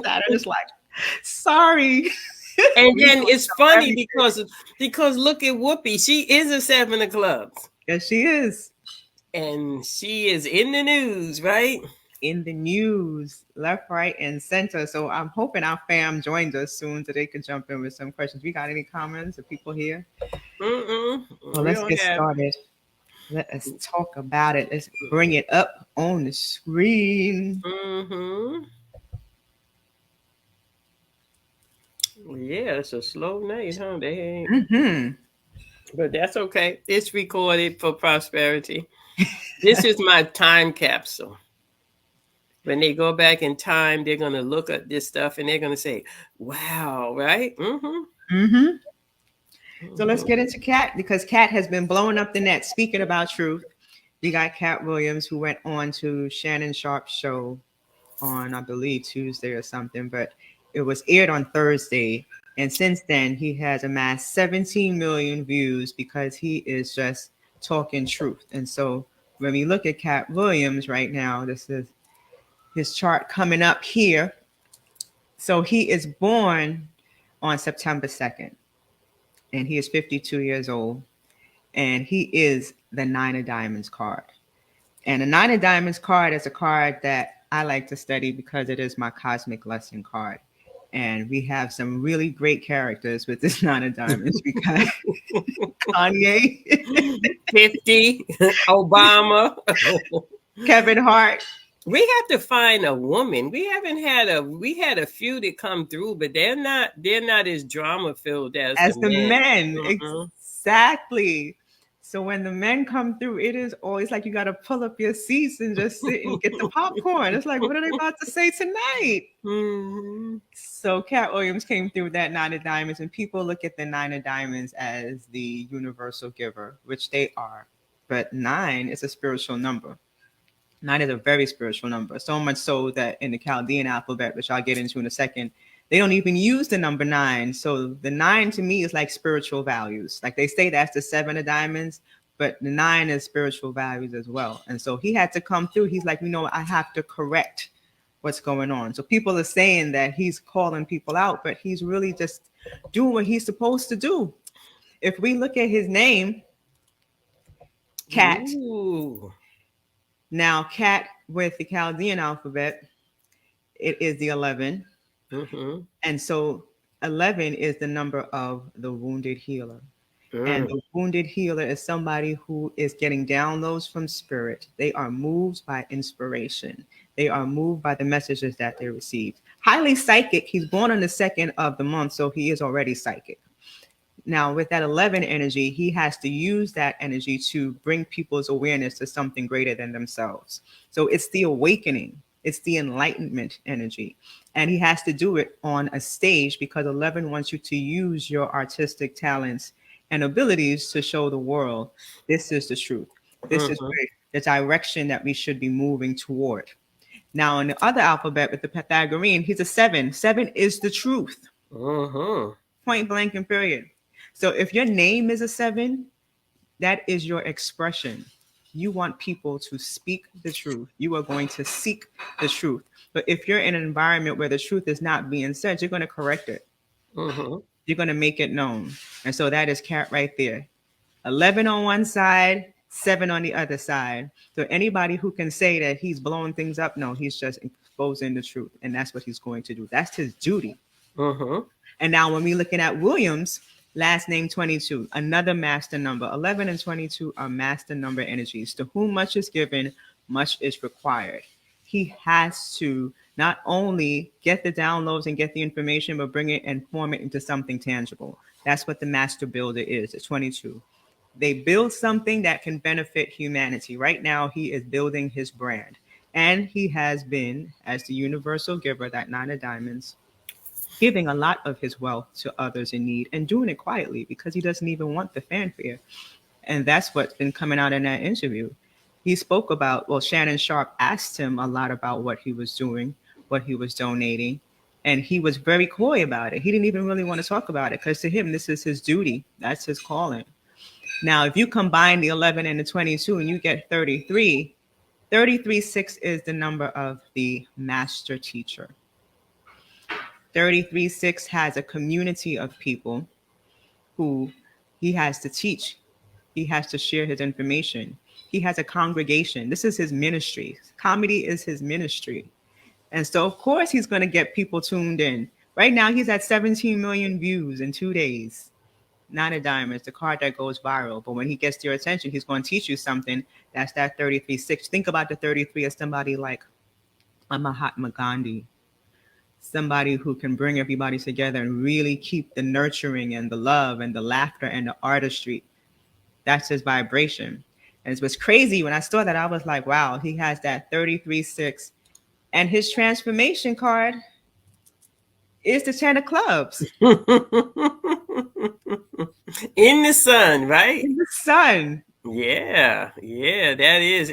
Saturn is like, sorry. And We then don't it's know funny everything. because look at Whoopi. She is a seven of clubs. Yes, she is. And she is in the news, right? In the news, left, right, and center. So I'm hoping our fam joins us soon so they can jump in with some questions. We got any comments of people here? Mm-mm. Well, We let's don't get have. started. Let us talk about it. Let's bring it up on the screen. Mm-hmm. Yeah, it's a slow night, huh? They ain't. Hmm. But that's okay. It's recorded for prosperity. This is my time capsule. When they go back in time, they're gonna look at this stuff and they're gonna say, "Wow!" Right? Mm-hmm. Hmm. So let's Mm-hmm. get into Katt because Katt has been blowing up the net. Speaking about truth, we got Katt Williams who went on to Shannon Sharp's show on, I believe, Tuesday or something, but it was aired on Thursday. And since then, he has amassed 17 million views because he is just talking truth. And so when we look at Katt Williams right now, this is his chart coming up here. So he is born on September 2nd, and he is 52 years old, and he is the Nine of Diamonds card. And the Nine of Diamonds card is a card that I like to study because it is my cosmic lesson card. And we have some really great characters with this Nine of Diamonds. We got Kanye, 50, Obama. Kevin Hart. We have to find a woman. We haven't had a we had a few that come through, but they're not as drama filled as the As the men. men. Mm-mm. Exactly. So when the men come through, it is always like you got to pull up your seats and just sit and get the popcorn. It's like, what are they about to say tonight? Mhm. So Cat Williams came through with that Nine of Diamonds, and people look at the Nine of Diamonds as the universal giver, which they are. But nine is a spiritual number. Nine is a very spiritual number, so much so that in the Chaldean alphabet, which I'll get into in a second, they don't even use the number nine. So the nine to me is like spiritual values. Like they say that's the seven of diamonds, but the nine is spiritual values as well. And so he had to come through. He's like, I have to correct what's going on. So people are saying that he's calling people out, but he's really just doing what he's supposed to do. If we look at his name, Cat, Ooh. now Cat with the Chaldean alphabet, it is the 11. Mm-hmm. And so 11 is the number of the wounded healer. And Mm. the wounded healer is somebody who is getting downloads from spirit. They are moved by inspiration. They are moved by the messages that they received. Highly psychic. He's born on the second of the month, so he is already psychic. Now, with that 11 energy, he has to use that energy to bring people's awareness to something greater than themselves. So it's the awakening, it's the enlightenment energy. And he has to do it on a stage because 11 wants you to use your artistic talents and abilities to show the world this is the truth. This is Mm-hmm. where the direction that we should be moving toward. Now, in the other alphabet with the Pythagorean, he's a seven. Seven is the truth, Mm-hmm. point blank and period. So if your name is a seven, that is your expression. You want people to speak the truth. You are going to seek the truth. But if you're in an environment where the truth is not being said, you're going to correct it. Mm-hmm. You're going to make it known. And so that is Cat right there. 11 on one side, seven on the other side. So anybody who can say that he's blowing things up, no, he's just exposing the truth. And that's what he's going to do. That's his duty. Mm-hmm. And now when we're looking at Williams, last name 22, another master number. 11 and 22 are master number energies. To whom much is given, much is required. He has to not only get the downloads and get the information, but bring it and form it into something tangible. That's what the master builder is at 22. They build something that can benefit humanity. Right now, he is building his brand. And he has been, as the universal giver, that nine of diamonds, giving a lot of his wealth to others in need and doing it quietly because he doesn't even want the fanfare. And that's what's been coming out in that interview. He spoke about, well, Shannon Sharp asked him a lot about what he was doing, what he was donating, and he was very coy about it. He didn't even really want to talk about it because to him, this is his duty. That's his calling. Now, if you combine the 11 and the 22 and you get 33, 33 6 is the number of the master teacher. 33-6 has a community of people who he has to teach. He has to share his information. He has a congregation. This is his ministry. Comedy is his ministry. And so, of course, he's going to get people tuned in. Right now, he's at 17 million views in 2 days. Nine of Diamonds, the card that goes viral. But when he gets your attention, he's going to teach you something. That's that 33-6. Think about the 33 as somebody like a Mahatma Gandhi, somebody who can bring everybody together and really keep the nurturing and the love and the laughter and the artistry. That's his vibration. And it was crazy when I saw that. I was like, wow, he has that 33-6. And his transformation card is the 10 of clubs. In the sun, right? In the sun. Yeah, that is.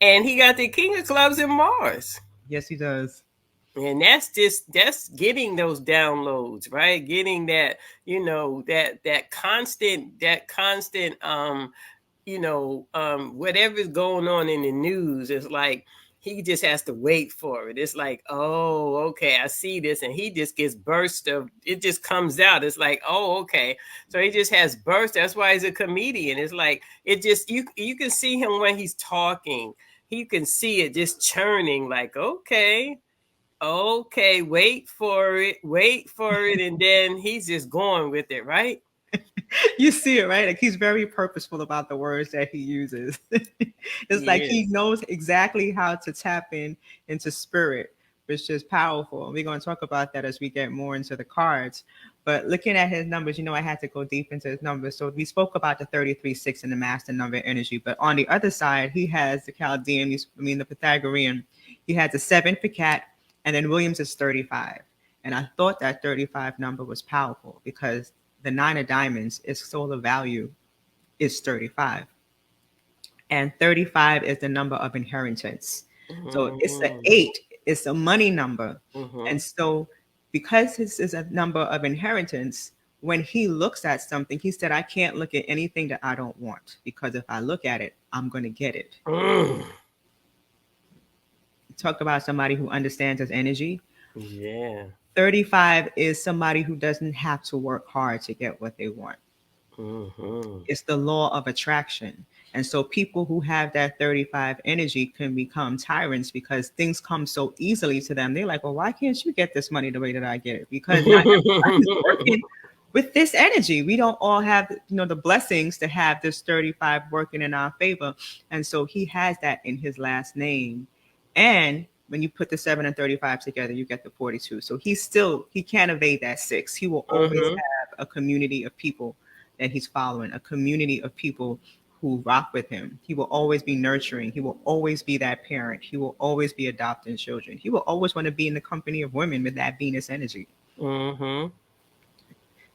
And he got the King of Clubs in Mars. Yes, he does. And that's getting those downloads, right? Getting that, that constant whatever's going on in the news is like he just has to wait for it. It's like, oh, okay, I see this, and he just gets burst of it, just comes out. It's like, oh, okay, so he just has burst. That's why he's a comedian. It's like it just you can see him when he's talking. You can see it just churning. Like, okay, wait for it, and then he's just going with it, right? You see it, right? Like he's very purposeful about the words that he uses. It's like he knows exactly how to tap into spirit, which is powerful. We're going to talk about that as we get more into the cards. But looking at his numbers, I had to go deep into his numbers. So we spoke about the 33-6 and the master number energy. But on the other side, he has the Chaldean, the Pythagorean. He has the 7 for Katt, and then Williams is 35. And I thought that 35 number was powerful because the 9 of Diamonds, its solar value is 35. And 35 is the number of inheritance. Mm-hmm. So it's the 8, it's a money number. Mm-hmm. And so because this is a number of inheritance, when he looks at something, he said, I can't look at anything that I don't want, because if I look at it, I'm going to get it. Talk about somebody who understands his energy. Yeah. 35 is somebody who doesn't have to work hard to get what they want. Mm-hmm. It's the law of attraction. And so people who have that 35 energy can become tyrants because things come so easily to them. They're like, well, why can't you get this money the way that I get it? Because not everybody's working with this energy. We don't all have, the blessings to have this 35 working in our favor. And so he has that in his last name. And when you put the 7 and 35 together, you get the 42. So he can't evade that 6. He will always have a community of people that he's following, a community of people who rock with him. He will always be nurturing. He will always be that parent. He will always be adopting children. He will always want to be in the company of women with that Venus energy. Mm-hmm.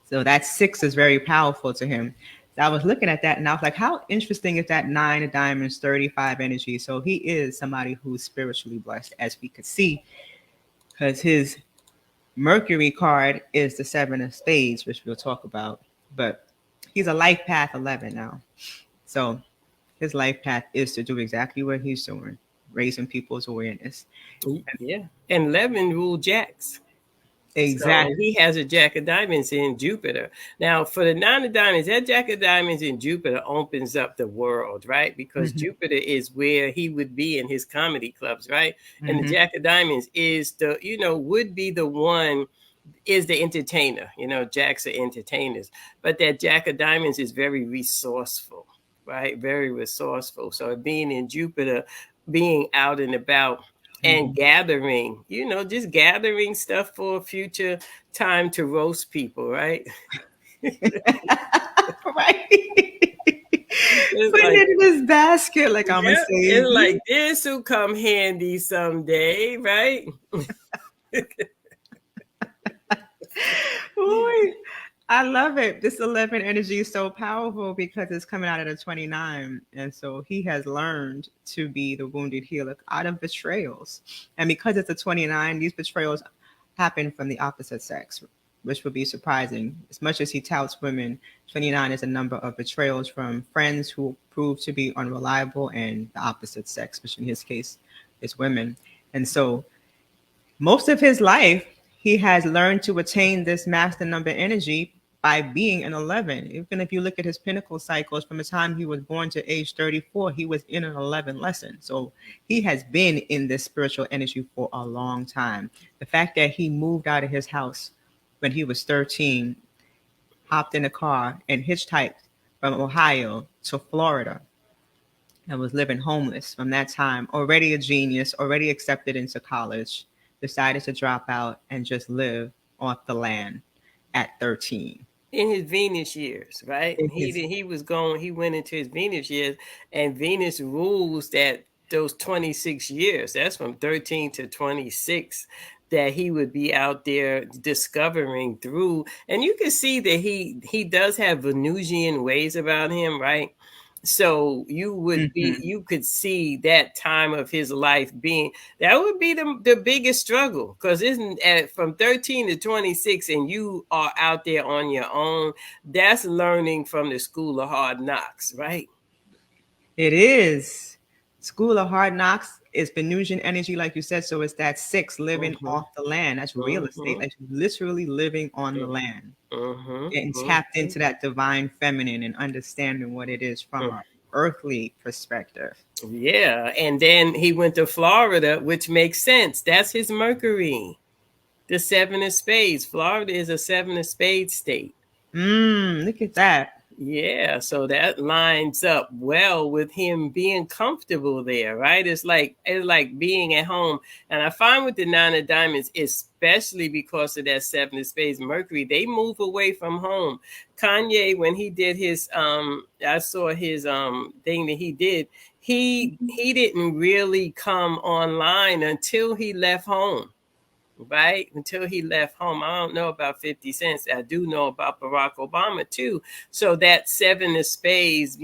So that 6 is very powerful to him. I was looking at that and I was like, how interesting is that 9 of Diamonds, 35 energy? So he is somebody who's spiritually blessed, as we could see, because his Mercury card is the 7 of Spades, which we'll talk about. But he's a life path 11 now. So his life path is to do exactly what he's doing, raising people's awareness. Yeah. And 11 rule Jacks. Exactly. So he has a Jack of Diamonds in Jupiter. Now, for the 9 of Diamonds, that Jack of Diamonds in Jupiter opens up the world, right? Because Jupiter is where he would be in his comedy clubs, right? And the Jack of Diamonds is would be the one, is the entertainer. Jacks are entertainers. But that Jack of Diamonds is very resourceful, right? Very resourceful. So being in Jupiter, being out and about, and gathering, just gathering stuff for a future time to roast people, right? Right. Putting it in this basket, like I'm gonna say. It's like this will come handy someday, right? Boy, I love it. This 11 energy is so powerful because it's coming out of the 29. And so he has learned to be the wounded healer out of betrayals. And because it's a 29, these betrayals happen from the opposite sex, which would be surprising. As much as he touts women, 29 is a number of betrayals from friends who prove to be unreliable and the opposite sex, which in his case is women. And so most of his life, he has learned to attain this master number energy by being an 11. Even if you look at his pinnacle cycles from the time he was born to age 34, he was in an 11 lesson. So he has been in this spiritual energy for a long time. The fact that he moved out of his house when he was 13, hopped in a car and hitchhiked from Ohio to Florida and was living homeless from that time, already a genius, already accepted into college, decided to drop out and just live off the land at 13. In his Venus years, right? In He his, did, he was going. He went into his Venus years, and Venus rules that those 26 years. That's from 13 to 26 that he would be out there discovering through. And you can see that he does have Venusian ways about him, right? So you would be Mhm. you could see that time of his life being that would be the biggest struggle, because isn't from 13 to 26 and you are out there on your own. That's learning from the school of hard knocks, right? It is. School of Hard Knocks is Venusian energy, like you said. So it's that six living Mm-hmm, off the land. That's real estate. mm-hmm, Like literally living on the land, mm-hmm, getting tapped mm-hmm, into that divine feminine and understanding what it is from mm. an earthly perspective. Yeah, and then he went to Florida, which makes sense. That's his Mercury, the seven of spades. Florida is a seven of spades state. Look at that. Yeah, so that lines up well with him being comfortable there, right? It's like being at home. And I find with the nine of diamonds, especially because of that seven of spades Mercury, they move away from home. Kanye, when he did his I saw his thing that he did, he didn't really come online until he left home, right? Until he left home. I don't know about 50 Cent. I do know about Barack Obama too. So that seven of spades,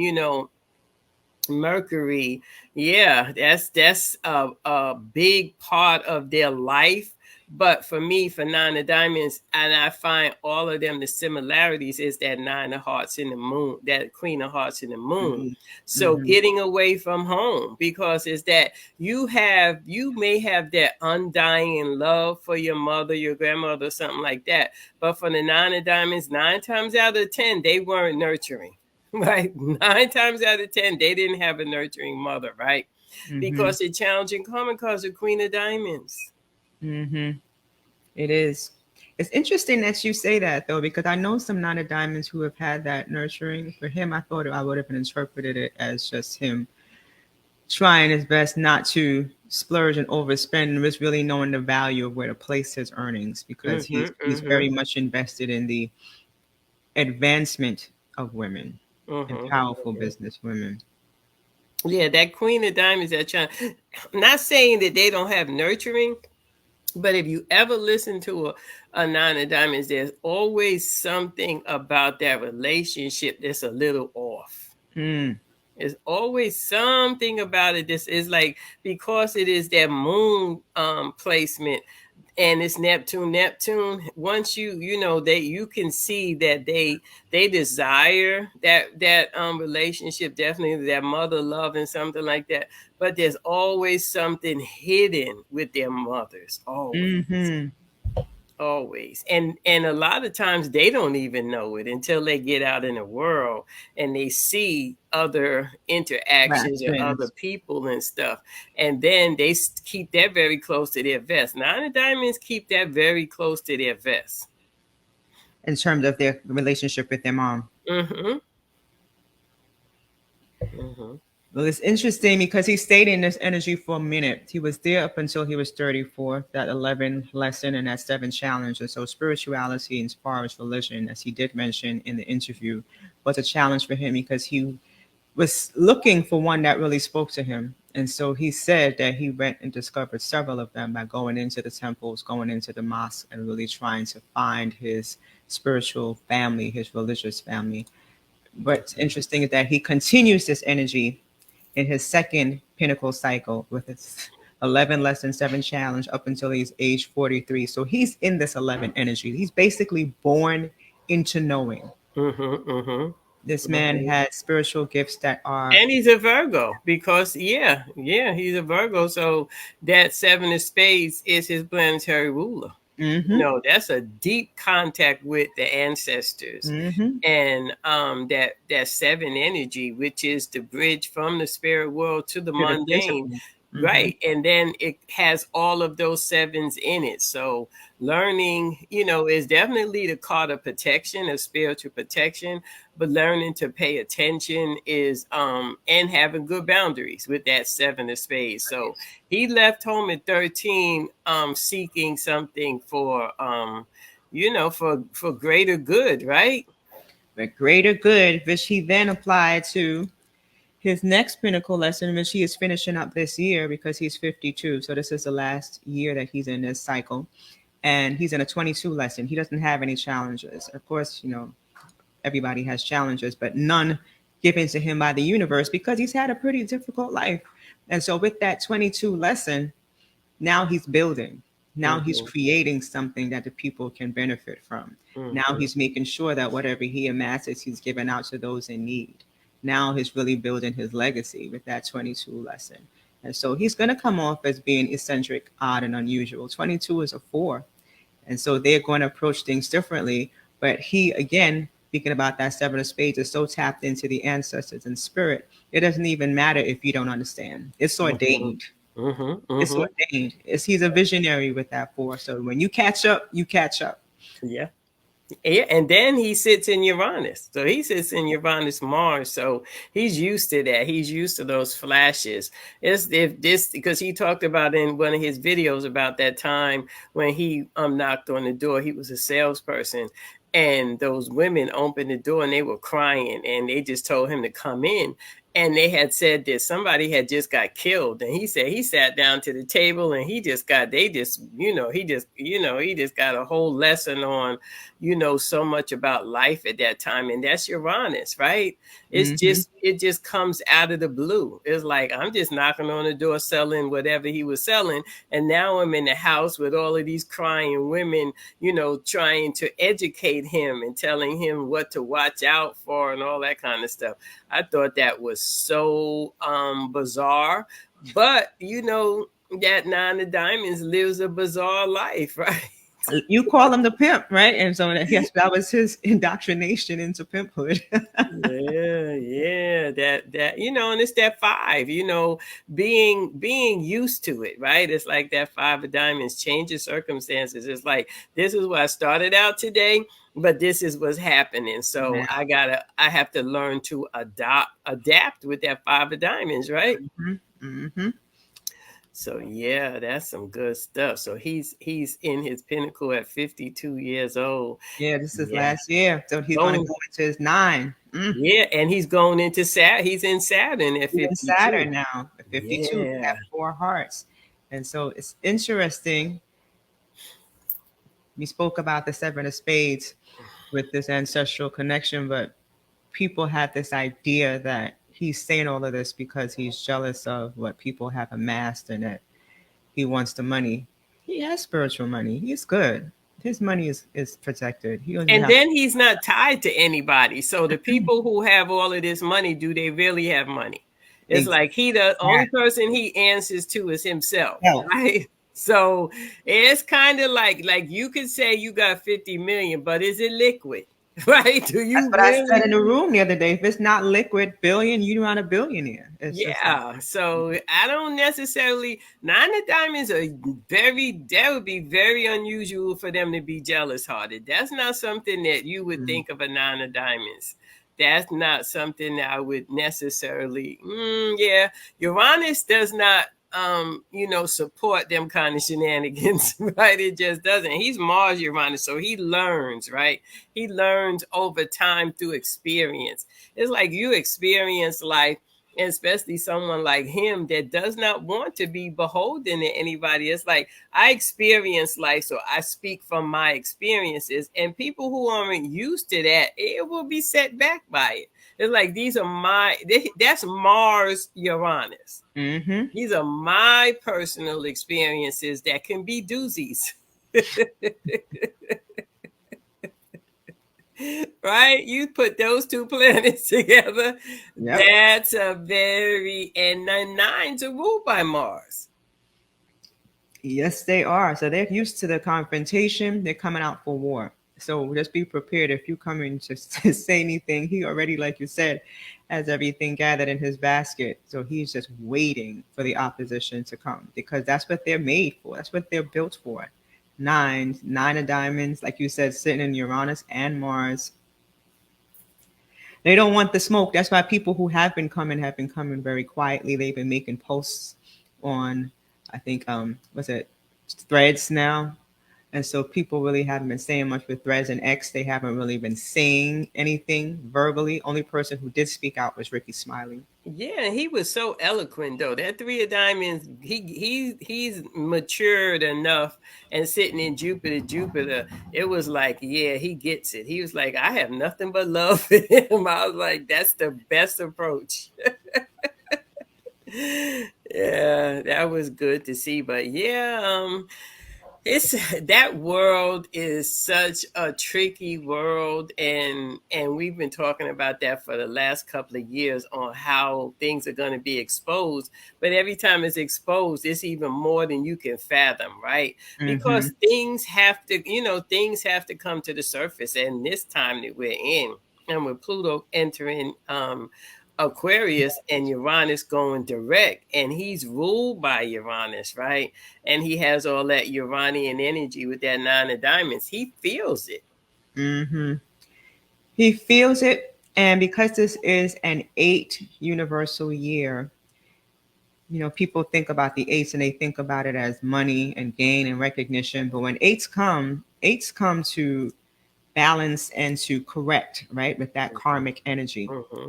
Mercury, yeah, that's a big part of their life. But for me, for nine of diamonds, and I find all of them, the similarities is that nine of hearts in the moon, that queen of hearts in the moon. So Mm-hmm. getting away from home, because it's that you may have that undying love for your mother, your grandmother, something like that. But for the nine of diamonds, 9 times out of 10, they weren't nurturing. Right, 9 times out of 10, they didn't have a nurturing mother, right? Mm-hmm. Because it's challenging common cause of Queen of Diamonds. Mm-hmm. It is. It's interesting that you say that though, because I know some Nine of Diamonds who have had that nurturing. For him, I thought I would have interpreted it as just him trying his best not to splurge and overspend and just really knowing the value of where to place his earnings, because he's very much invested in the advancement of women and powerful business women. Yeah, that Queen of Diamonds, not saying that they don't have nurturing, but if you ever listen to a nine of diamonds, there's always something about that relationship that's a little off. Mm. There's always something about it. This is like, because it is that moon placement, and it's Neptune. Once you can see that they desire that relationship, definitely that mother love and something like that. But there's always something hidden with their mothers, Mm-hmm. always. And a lot of times they don't even know it until they get out in the world and they see other interactions or other Actions people and stuff, and then they keep that very close to their vest. Nine of diamonds keep that very close to their vest. in terms of their relationship with their mom. Mm-hmm. Mm-hmm. Well, it's interesting because he stayed in this energy for a minute. He was there up until he was 34, that 11 lesson and that 7 challenge. And so spirituality as far as religion, as he did mention in the interview, was a challenge for him because he was looking for one that really spoke to him. And so he said that he went and discovered several of them by going into the temples, going into the mosque, and really trying to find his spiritual family, his religious family. What's interesting is that he continues this energy in his second pinnacle cycle with its 11 lesson 7 challenge up until he's age 43. So he's in this 11 energy. He's basically born into knowing. Mm-hmm. Mm-hmm. This man has spiritual gifts that are. And he's a Virgo, because he's a Virgo. So that seven of spades is his planetary ruler. You know, that's a deep contact with the ancestors. Mm-hmm. And that seven energy, which is the bridge from the spirit world to the To the mundane, physical. Mm-hmm. right? And then it has all of those sevens in it. So learning, you know, is definitely the card of protection, of spiritual protection, but learning to pay attention is and having good boundaries with that seven of spades. So he left home at 13 seeking something for you know, for greater good, right? But greater good, which he then applied to his next pinnacle lesson, which he is finishing up this year because he's 52. So this is the last year that he's in this cycle. And he's in a 22 lesson. He doesn't have any challenges. Of course, you know, everybody has challenges, but none given to him by the universe because he's had a pretty difficult life. And so with that 22 lesson, now he's building. Now he's Mm-hmm. creating something that the people can benefit from. Now Mm-hmm. he's making sure that whatever he amasses, he's giving out to those in need. Now he's really building his legacy with that 22 lesson. And so he's going to come off as being eccentric, odd, and unusual. 22 is a 4. And so they're going to approach things differently. But he, again, speaking about that seven of spades, is so tapped into the ancestors and spirit, it doesn't even matter if you don't understand. It's ordained. Mm-hmm. It's Mm-hmm. ordained. He's a visionary with that 4. So when you catch up, you catch up. Yeah. Yeah, and then he sits in Uranus. So he sits in Uranus Mars. So he's used to that. He's used to those flashes. It's if this because he talked about in one of his videos about that time when he knocked on the door. He was a salesperson. And those women opened the door and they were crying and they just told him to come in. And they had said that somebody had just got killed. And he said he sat down to the table and he just got got a whole lesson on, you know, so much about life at that time. And that's Uranus, right? Mm-hmm. It just comes out of the blue. It's like I'm just knocking on the door selling whatever he was selling. And now I'm in the house with all of these crying women, you know, trying to educate him and telling him what to watch out for and all that kind of stuff. I thought that was so bizarre. But you know, that nine of diamonds lives a bizarre life, right? You call him the pimp, right? And so yes, that was his indoctrination into pimphood. Yeah, that you know, and it's that 5, you know, being used to it, right? It's like that 5 of diamonds changes circumstances. It's like this is what I started out today, but this is what's happening. So Now. I have to learn to adapt with that 5 of diamonds, right? Mm-hmm. Mm-hmm. So yeah, that's some good stuff. So he's in his pinnacle at 52 years old. Yeah, this is Yeah. last year. So he's going to Going go into his 9. Yeah, and he's going into Saturn. He's in Saturn at He's in 52. Saturn now, at 52. He Yeah. have 4 hearts. And so it's interesting. We spoke about the 7 of spades with this ancestral connection, but people had this idea that he's saying all of this because he's jealous of what people have amassed and that he wants the money. He has spiritual money. He's good. His money is protected. He doesn't And have. then he's not tied to anybody. So the people who have all of this money, do they really have money? It's like the only person he answers to is himself, Health. right? So it's kind of like you could say you got 50 million, but is it liquid? Right? Do That's you what I really? said in the room the other day. If it's not liquid billion, you're not a billionaire. It's just like, Yeah, so I don't necessarily 9 of diamonds are that would be very unusual for them to be jealous hearted. That's not something that you would think of a 9 of diamonds. That's not something that I would necessarily yeah. Uranus does not you know, support them kind of shenanigans, right? It just doesn't. He's Mars Uranus, so he learns, right? He learns over time through experience. It's like you experience life, and especially someone like him that does not want to be beholden to anybody. It's like I experience life, so I speak from my experiences, and people who aren't used to that, it will be set back by it. It's like that's Mars Uranus. mm-hmm. These are my personal experiences that can be doozies. Right? You put those 2 planets together. Yep. That's a very, and the 9s are ruled by Mars. Yes, they are. So they're used to the confrontation. They're coming out for war. So just be prepared if you come in just to say anything. He already, like you said, has everything gathered in his basket. So he's just waiting for the opposition to come because that's what they're made for. That's what they're built for. Nine of diamonds, like you said, sitting in Uranus and Mars. They don't want the smoke. That's why people who have been coming very quietly. They've been making posts on, I think, what's it, Threads now. And so people really haven't been saying much with Threads and X. They haven't really been saying anything verbally. Only person who did speak out was Ricky Smiley. Yeah, he was so eloquent though. That three of diamonds, he's matured enough and sitting in Jupiter, it was like, yeah, he gets it. He was like, I have nothing but love for him. I was like, that's the best approach. Yeah, that was good to see. But yeah, it's that world is such a tricky world, and we've been talking about that for the last couple of years on how things are going to be exposed. But every time it's exposed, it's even more than you can fathom, right? Mm-hmm. Because things have to come to the surface. And this time that we're in, and with Pluto entering Aquarius and Uranus going direct, and he's ruled by Uranus, right? And he has all that Uranian energy with that nine of diamonds. He feels it. Mm-hmm. He feels it. And because this is an 8 universal year, people think about the eights and they think about it as money and gain and recognition. But when eights come to balance and to correct, right, with that karmic energy. Mm-hmm.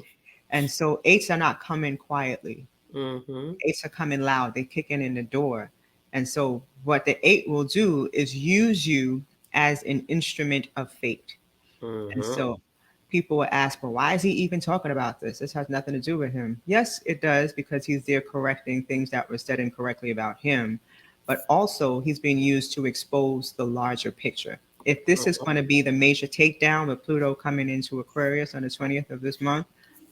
And so eights are not coming quietly. Mm-hmm. Eights are coming loud. They're kicking in the door. And so what the eight will do is use you as an instrument of fate. And Mm-hmm. so people will ask, well, why is he even talking about this? This has nothing to do with him. Yes, it does, because he's there correcting things that were said incorrectly about him. But also, he's being used to expose the larger picture. If this is going to be the major takedown with Pluto coming into Aquarius on the 20th of this month,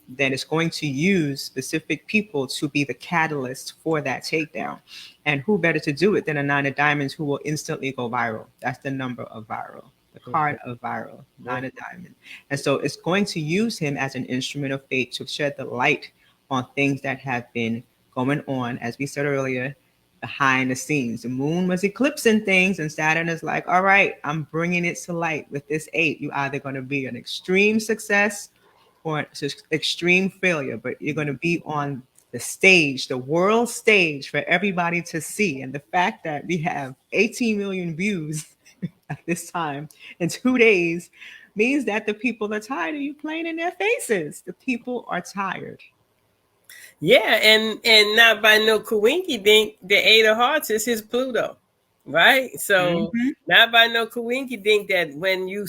then it's going to use specific people to be the catalyst for that takedown. And who better to do it than a nine of diamonds who will instantly go viral? That's the number of viral, the card of viral, nine of diamonds. And so it's going to use him as an instrument of fate to shed the light on things that have been going on, as we said earlier, behind the scenes. The moon was eclipsing things, and Saturn is like, all right, I'm bringing it to light with this eight. You're either going to be an extreme success or an extreme failure, but you're going to be on the stage, the world stage for everybody to see. And the fact that we have 18 million views at this time in 2 days means that the people are tired of you playing in their faces. The people are tired. Yeah, and not by no coinky dink, the eight of hearts is his Pluto, right? So Mm-hmm. not by no coinky dink that when you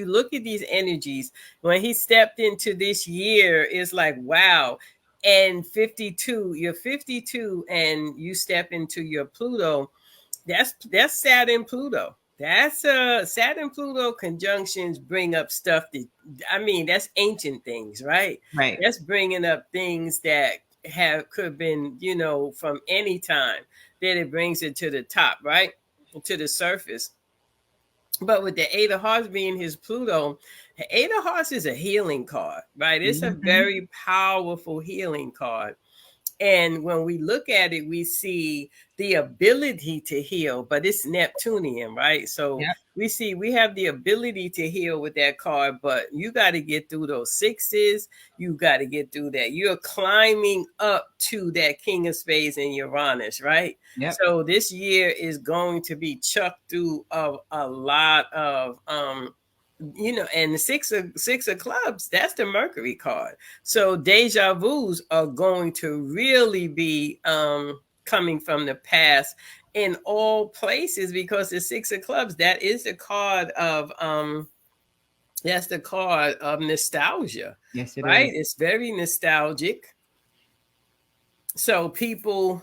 look at these energies, when he stepped into this year, it's like wow. And 52, you're 52, and you step into your Pluto. That's Saturn Pluto. That's Saturn Pluto conjunctions bring up stuff that, I mean, that's ancient things, right? Right. That's bringing up things that could have been, from any time. Then it brings it to the top, right? To the surface. But with the eight of hearts being his Pluto, the eight of hearts is a healing card, right? It's a Mm-hmm. very powerful healing card. And when we look at it, we see the ability to heal, but it's Neptunian, right? So Yep. we have the ability to heal with that card, but you got to get through those sixes. You got to get through that. You're climbing up to that King of Spades in Uranus, right? Yep. So this year is going to be chucked through of a lot of and the six of clubs, that's the Mercury card. So deja vus are going to really be coming from the past in all places, because the six of clubs, that is the card of that's the card of nostalgia, Yes, it right? is. It's very nostalgic. So people,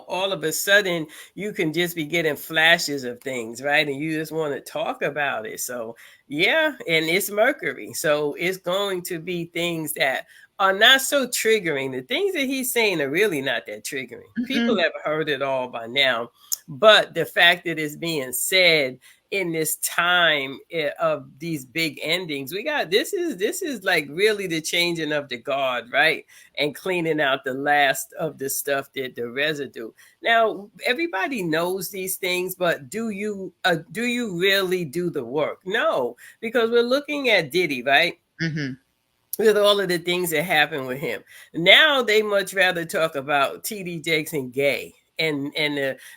all of a sudden you can just be getting flashes of things, right? And you just want to talk about it. So yeah, and it's Mercury. So it's going to be things that are not so triggering. The things that he's saying are really not that triggering. People Mm-mm. have heard it all by now. But the fact that it's being said in this time of these big endings, we got this is like really the changing of the guard, right? And cleaning out the last of the stuff, that the residue. Now everybody knows these things, but do you really do the work? No, because we're looking at Diddy, right? Mm-hmm. With all of the things that happened with him. Now they much rather talk about TD Jakes and gay and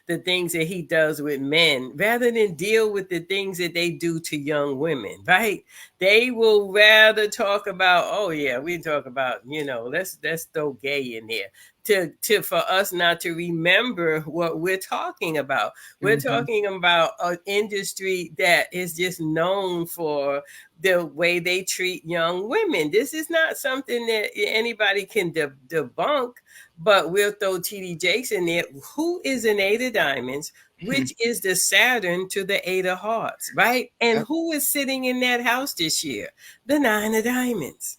the things that he does with men rather than deal with the things that they do to young women, right? They will rather talk about, oh yeah, we talk about, let's throw gay in there to for us not to remember what we're talking about. We're talking about an industry that is just known for the way they treat young women. This is not something that anybody can debunk, but we'll throw TD Jakes in there, who is an 8 of diamonds, which is the Saturn to the 8 of hearts, right? And who is sitting in that house this year? The 9 of diamonds.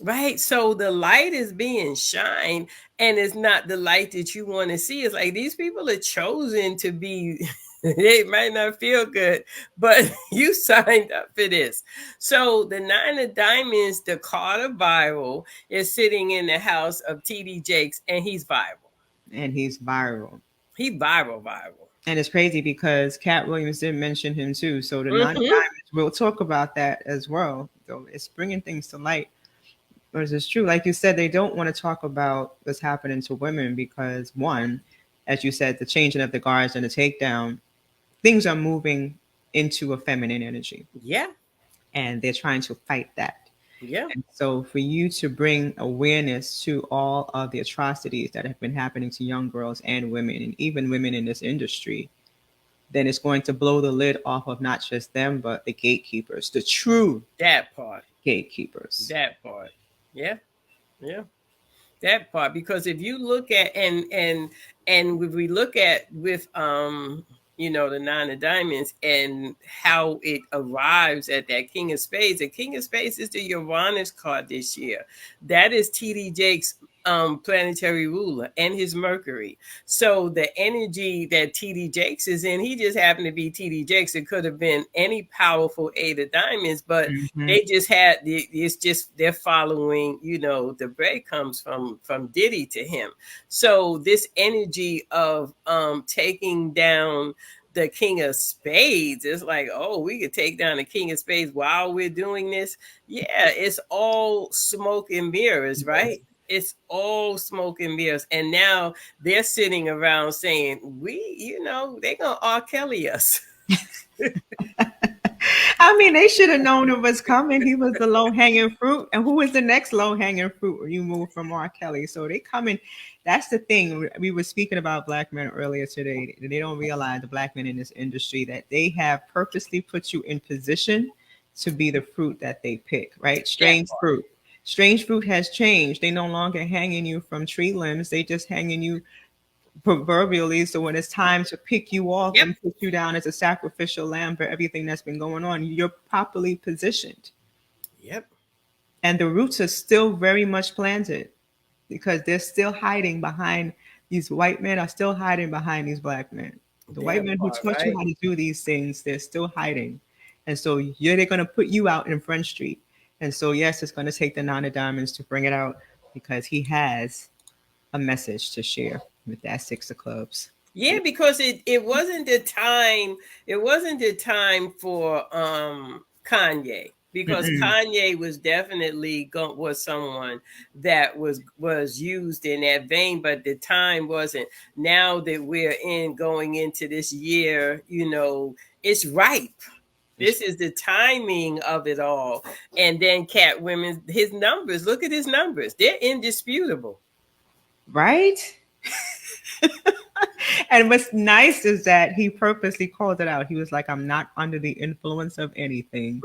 Right. So the light is being shined, and it's not the light that you want to see. It's like these people are chosen to be, they might not feel good, but you signed up for this. So the 9 of diamonds, the card of viral, is sitting in the house of TD Jakes, and he's viral. And he's viral. He viral. And it's crazy because Katt Williams did mention him too. So the 9 of diamonds, we'll talk about that as well. So it's bringing things to light. But it's true, like you said, they don't want to talk about what's happening to women because, one, as you said, the changing of the guards and the takedown, things are moving into a feminine energy. Yeah. And they're trying to fight that. Yeah. And so for you to bring awareness to all of the atrocities that have been happening to young girls and women, and even women in this industry, then it's going to blow the lid off of not just them, but the gatekeepers, the true that part gatekeepers. That part. Yeah. That part, because if you look at and if we look at with the 9 of diamonds and how it arrives at that King of Spades. The King of Spades is the Uranus card this year. That is TD Jakes' planetary ruler and his Mercury. So the energy that TD Jakes is in, he just happened to be TD Jakes. It could have been any powerful 8 of diamonds, but they just had, it's just, they're following, the breadcrumbs from Diddy to him. So this energy of taking down the King of Spades, it's like, oh, we could take down the King of Spades while we're doing this. Yeah, it's all smoke and mirrors, right? It's all smoke and mirrors. And now they're sitting around saying, they're going to R. Kelly us. I mean, they should have known it was coming. He was the low-hanging fruit. And who is the next low-hanging fruit when you move from R. Kelly? So they coming. That's the thing. We were speaking about black men earlier today. They don't realize, the black men in this industry, that they have purposely put you in position to be the fruit that they pick, right? Strange fruit. Strange fruit has changed. They no longer hanging you from tree limbs. They just hanging you proverbially. So when it's time to pick you off and put you down as a sacrificial lamb for everything that's been going on, you're properly positioned. Yep. And the roots are still very much planted because they're still hiding behind, these white men are still hiding behind these black men. The white men who taught you how to do these things, they're still hiding. And so they're going to put you out in Front Street. And so, yes, it's going to take the 9 of diamonds to bring it out because he has a message to share with that 6 of clubs. Yeah, because it wasn't the time. It wasn't the time for Kanye, because Kanye was definitely was someone that was used in that vein, but the time wasn't. Now that we're going into this year, it's ripe. This is the timing of it all. And then Katt Williams, his numbers, look at his numbers. They're indisputable. Right? And what's nice is that he purposely called it out. He was like, I'm not under the influence of anything.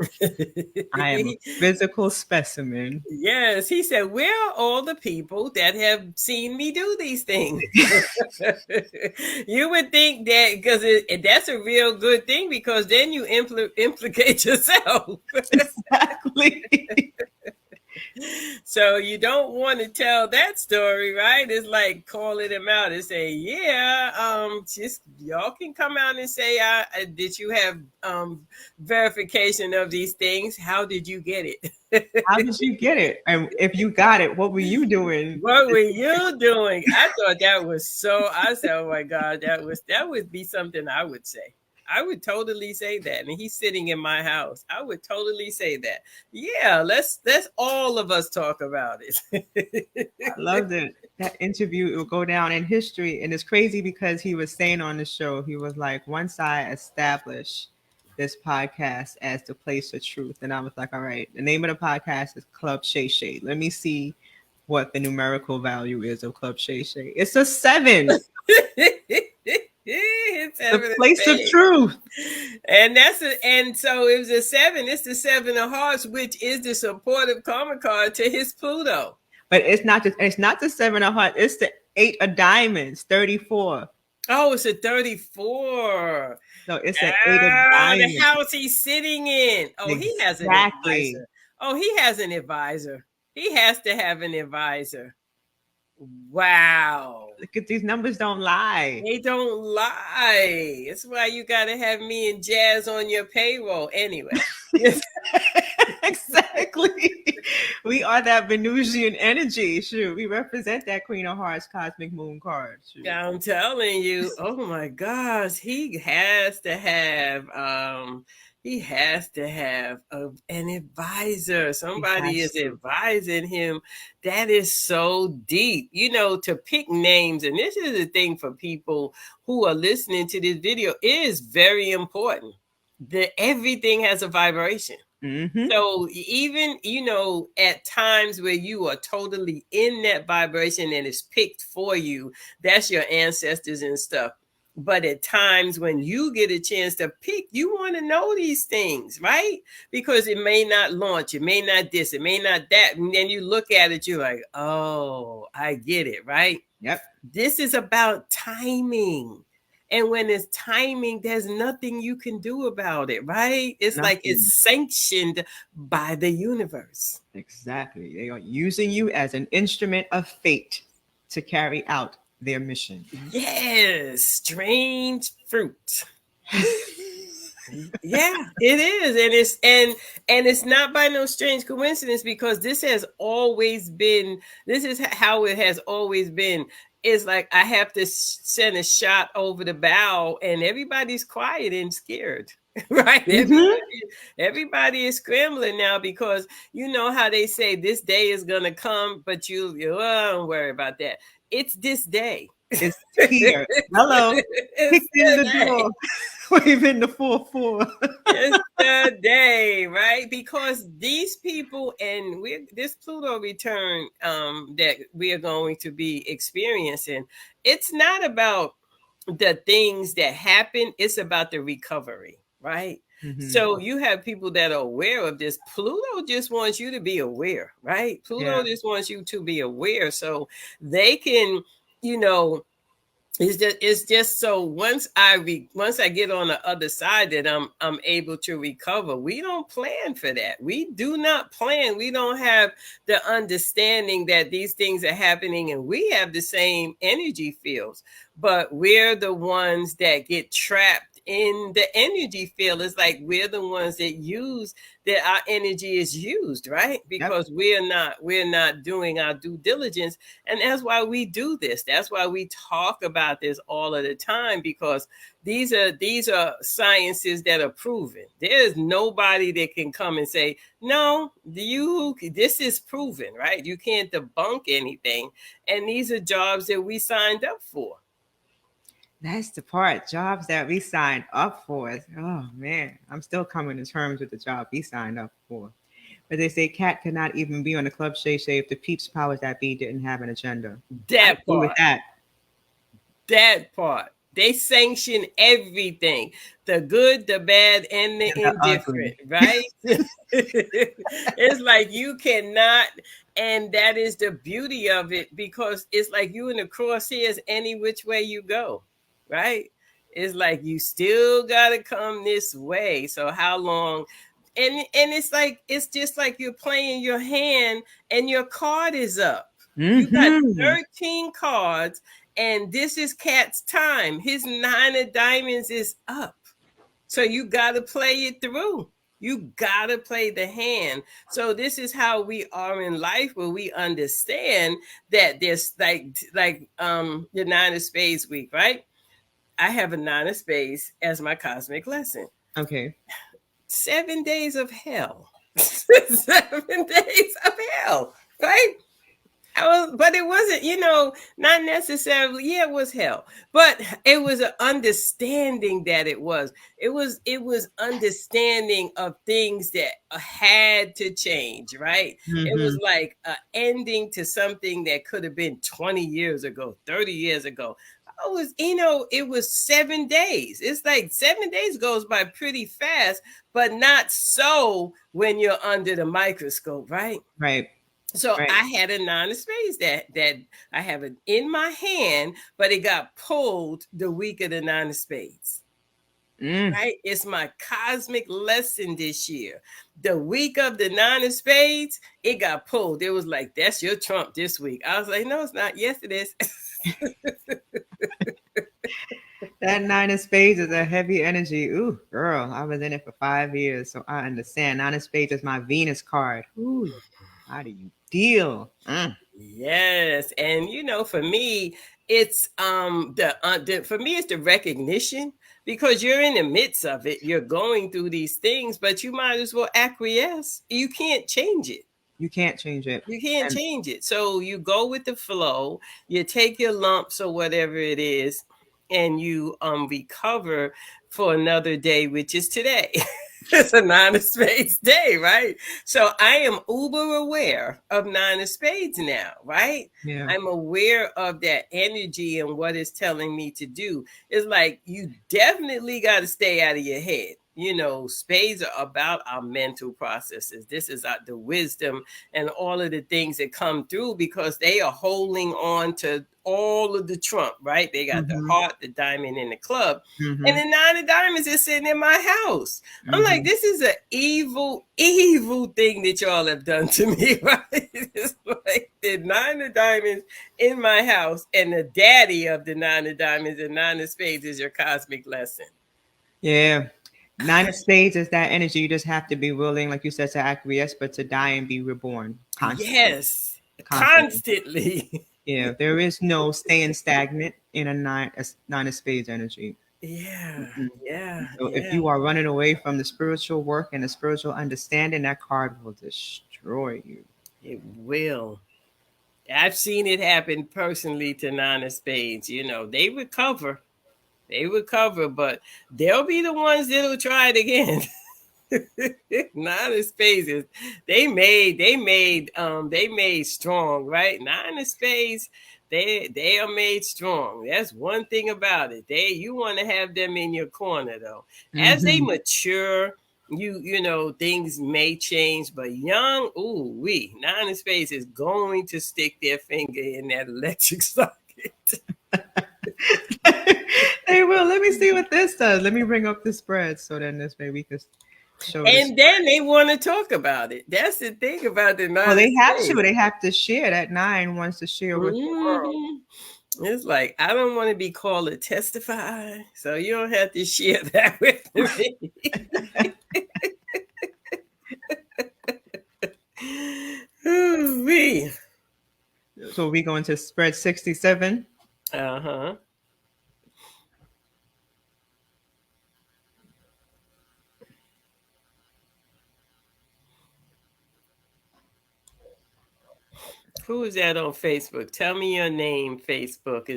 I am a physical specimen. Yes, he said, where are all the people that have seen me do these things? You would think that, because that's a real good thing, because then you implicate yourself. Exactly. So you don't want to tell that story, right? It's like calling them out and say, yeah, just y'all can come out and say, did you have verification of these things? How did you get it? How did you get it? And if you got it, what were you doing? What were you doing? I thought that was so. I said, "Oh my God, that would be something I would say. I would totally say that." And he's sitting in my house. I would totally say that. Yeah, let's all of us talk about it. I loved it. That interview, it will go down in history. And it's crazy because he was saying on the show, he was like, once I establish this podcast as the place of truth. And I was like, all right, the name of the podcast is Club Shay Shay. Let me see what the numerical value is of Club Shay Shay. It's a 7. It's The place of truth. And and so it was a 7. It's the 7 of hearts, which is the supportive karma card to his Pluto. But it's not the 7 of hearts, it's the 8 of diamonds, 34. Oh, it's a 34. So it's an 8 of diamonds. The house he's sitting in. Oh, exactly. He has an advisor. Oh, he has an advisor. He has to have an advisor. Wow. Look at these numbers, don't lie. They don't lie. That's why you got to have me and Jazz on your payroll anyway. Exactly. We are that Venusian energy. Shoot, we represent that Queen of Hearts cosmic moon card. Shoot. I'm telling you. Oh my gosh, he has to have an advisor. Somebody is advising him. That is so deep. You know, to pick names, and this is the thing for people who are listening to this video, it is very important that everything has a vibration. Mm-hmm. So even, you know, at times where you are totally in that vibration and it's picked for you, that's your ancestors and stuff. But at times when you get a chance to pick, you want to know these things, right? Because it may not launch, it may not this, it may not that. And then you look at it, you're like, oh, I get it, right? Yep. This is about timing. And when it's timing, there's nothing you can do about it, right? It's like it's sanctioned by the universe. Exactly. They are using you as an instrument of fate to carry out their mission. Yes, strange fruit. Yeah, it is. And it's not by no strange coincidence, because this is how it has always been. It's like I have to send a shot over the bow and everybody's quiet and scared, right? Mm-hmm. Everybody is scrambling now, because you know how they say this day is going to come, but you don't worry about that. It's this day. It's here. Hello. Kick in the door. Waving the 4-4. It's the day, right? Because these people, and this Pluto return that we are going to be experiencing, it's not about the things that happen, it's about the recovery, right? Mm-hmm. So you have people that are aware of this. Pluto just wants you to be aware, right? Pluto just wants you to be aware so they can, you know, it's just so once I get on the other side that I'm able to recover. We don't plan for that. We do not plan. We don't have the understanding that these things are happening, and we have the same energy fields, but we're the ones that get trapped in the energy field. It's like we're the ones that our energy is used, right? Because we're not doing our due diligence. And that's why we do this. That's why we talk about this all of the time, because these are sciences that are proven. There's nobody that can come and say, no, this is proven, right? You can't debunk anything. And these are jobs that we signed up for. That's the part. Jobs that we signed up for. Oh man, I'm still coming to terms with the job we signed up for. But they say Katt could not even be on the Club Shay Shay if the peeps powers that be didn't have an agenda. That part. With that part. They sanction everything, the good, the bad, and the indifferent, right? It's like you cannot, and that is the beauty of it, because it's like you in the crosshairs any which way you go. Right? It's like you still got to come this way. So how long And it's just like you're playing your hand and your card is up. You got Mm-hmm. 13 cards, and this is Katt's time. His 9 of diamonds is up. So you got to play it through. You got to play the hand. So this is how we are in life, where we understand that there's the 9 of spades week, right? I have a 9 of spades as my cosmic lesson. Okay. 7 days of hell. 7 days of hell, right? But it wasn't, not necessarily. Yeah, it was hell, but it was an understanding that it was. It was understanding of things that had to change, right? It Mm-hmm. was like an ending to something that could have been 20 years ago, 30 years ago. It was 7 days. It's like 7 days goes by pretty fast, but not so when you're under the microscope, right? Right. So Right. I had a 9 of spades that I have it in my hand, but it got pulled the week of the 9 of spades. Right? It's my cosmic lesson this year. The week of the 9 of spades, it got pulled. It was like, that's your trump this week. I was like, no, it's not. Yes, it is. That 9 of spades is a heavy energy. Ooh, girl, I was in it for 5 years, so I understand. 9 of spades is my Venus card. Ooh, how do you deal? Yes, and for me, it's for me it's the recognition, because you're in the midst of it. You're going through these things, but you might as well acquiesce. You can't change it. You can't change it. You can't And change it. So you go with the flow. You take your lumps or whatever it is, and you recover for another day, which is today. It's a 9 of spades day, right? So I am uber aware of 9 of spades now, right? yeah. I'm aware of that energy and what it's telling me to do. It's like, you definitely got to stay out of your head. Spades are about our mental processes. This is the wisdom and all of the things that come through, because they are holding on to all of the trump, right? They got the heart, the diamond, and the club. Mm-hmm. And the 9 of diamonds is sitting in my house. I'm like, this is an evil, evil thing that y'all have done to me, right? It's like the 9 of diamonds in my house, and the daddy of the 9 of diamonds and 9 of spades is your cosmic lesson. Yeah. 9 of spades is that energy. You just have to be willing, like you said, to acquiesce, but to die and be reborn constantly. Yes, Constantly. constantly. Yeah. There is no staying stagnant in a 9 of spades energy. Yeah, Mhm. yeah, So if yeah. you are running away from the spiritual work and the spiritual understanding, that card will destroy you. It will. I've seen it happen personally to 9 of spades. They recover. They recover, but they'll be the ones that'll try it again. 9 of spades is they made strong, right? 9 of spades, they are made strong. That's one thing about it. You want to have them in your corner, though. As they mature, things may change, but young, 9 of spades is going to stick their finger in that electric socket. They will. Let me see what this does. Let me bring up the spread so then this way we can show this. And then they want to talk about it. That's the thing about the 9 Well, they have of to. They have to share. That 9 wants to share with the world. It's like, I don't want to be called to testify, so you don't have to share that with me. Ooh-wee. So we go into spread 67. Uh-huh. Who is that on Facebook? Tell me your name, Facebook.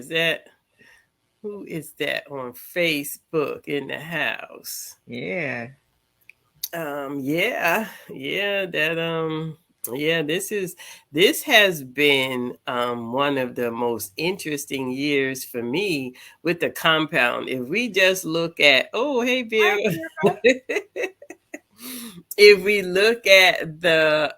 Who is that on Facebook in the house? Yeah. This has been one of the most interesting years for me with the compound. If we just look at, oh, hey, Vera. if we look at the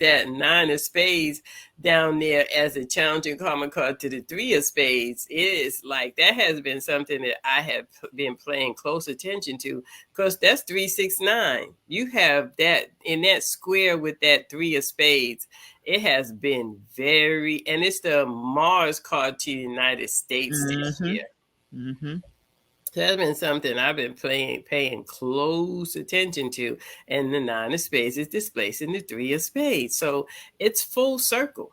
that 9 of spades down there as a challenging karma card to the 3 of spades, it is like that has been something that I have been paying close attention to, because that's 369. You have that in that square with that 3 of spades. It has been very, and it's the Mars card to the United States this year. So that's been something I've been paying close attention to. And the 9 of spades is displacing the 3 of spades. So it's full circle.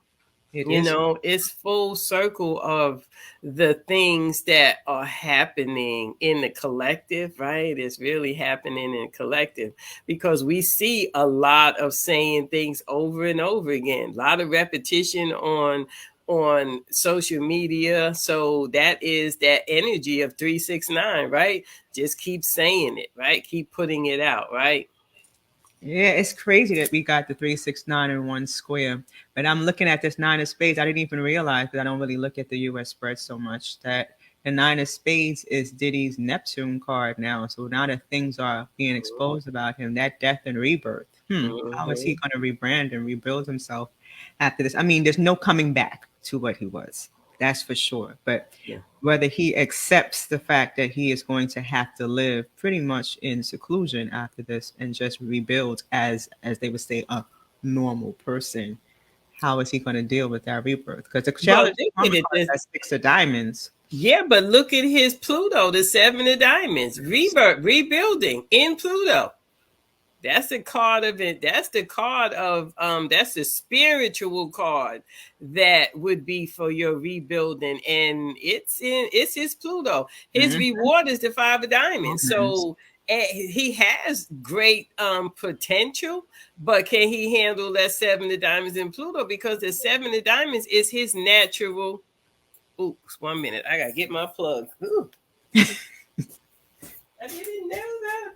It You is. know, it's full circle of the things that are happening in the collective, right? It's really happening in the collective, because we see a lot of saying things over and over again, a lot of repetition on social media. So that is that energy of 369, right? Just keep saying it, right? Keep putting it out, right? Yeah, it's crazy that we got the 369 in one square. But I'm looking at this 9 of spades. I didn't even realize, because I don't really look at the US spread so much, that the 9 of spades is Diddy's Neptune card now. So now that things are being exposed about him, that death and rebirth. How is he going to rebrand and rebuild himself after this? I mean, there's no coming back to what he was. That's for sure. But Yeah. whether he accepts the fact that he is going to have to live pretty much in seclusion after this and just rebuild as they would say, a normal person, how is he going to deal with that rebirth? Because the challenge has 6 of diamonds. Yeah, but look at his Pluto, the 7 of diamonds, rebirth, rebuilding in Pluto. That's the card of it. That's the card of that's the spiritual card that would be for your rebuilding. And it's his Pluto. His reward is the 5 of diamonds. So he has great potential, but can he handle that 7 of diamonds in Pluto? Because the 7 of diamonds is his natural. Oops, 1 minute. I gotta get my plug. I didn't know that.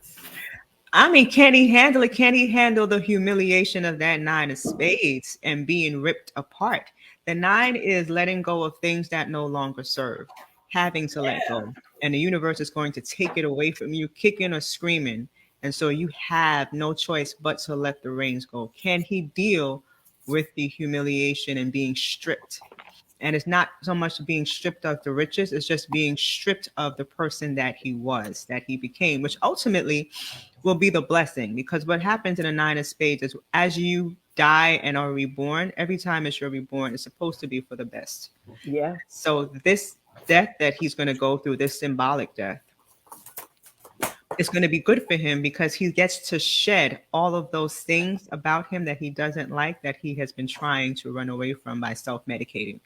I mean, can he handle it? Can he handle the humiliation of that 9 of spades and being ripped apart? The 9 is letting go of things that no longer serve, having to let go. And the universe is going to take it away from you, kicking or screaming. And so you have no choice but to let the reins go. Can he deal with the humiliation and being stripped? And it's not so much being stripped of the riches, it's just being stripped of the person that he was, that he became, which ultimately will be the blessing. Because what happens in a 9 of spades is as you die and are reborn, every time as you're reborn, it's supposed to be for the best. Yeah. So this death that he's going to go through, this symbolic death, it's going to be good for him because he gets to shed all of those things about him that he doesn't like, that he has been trying to run away from by self-medicating.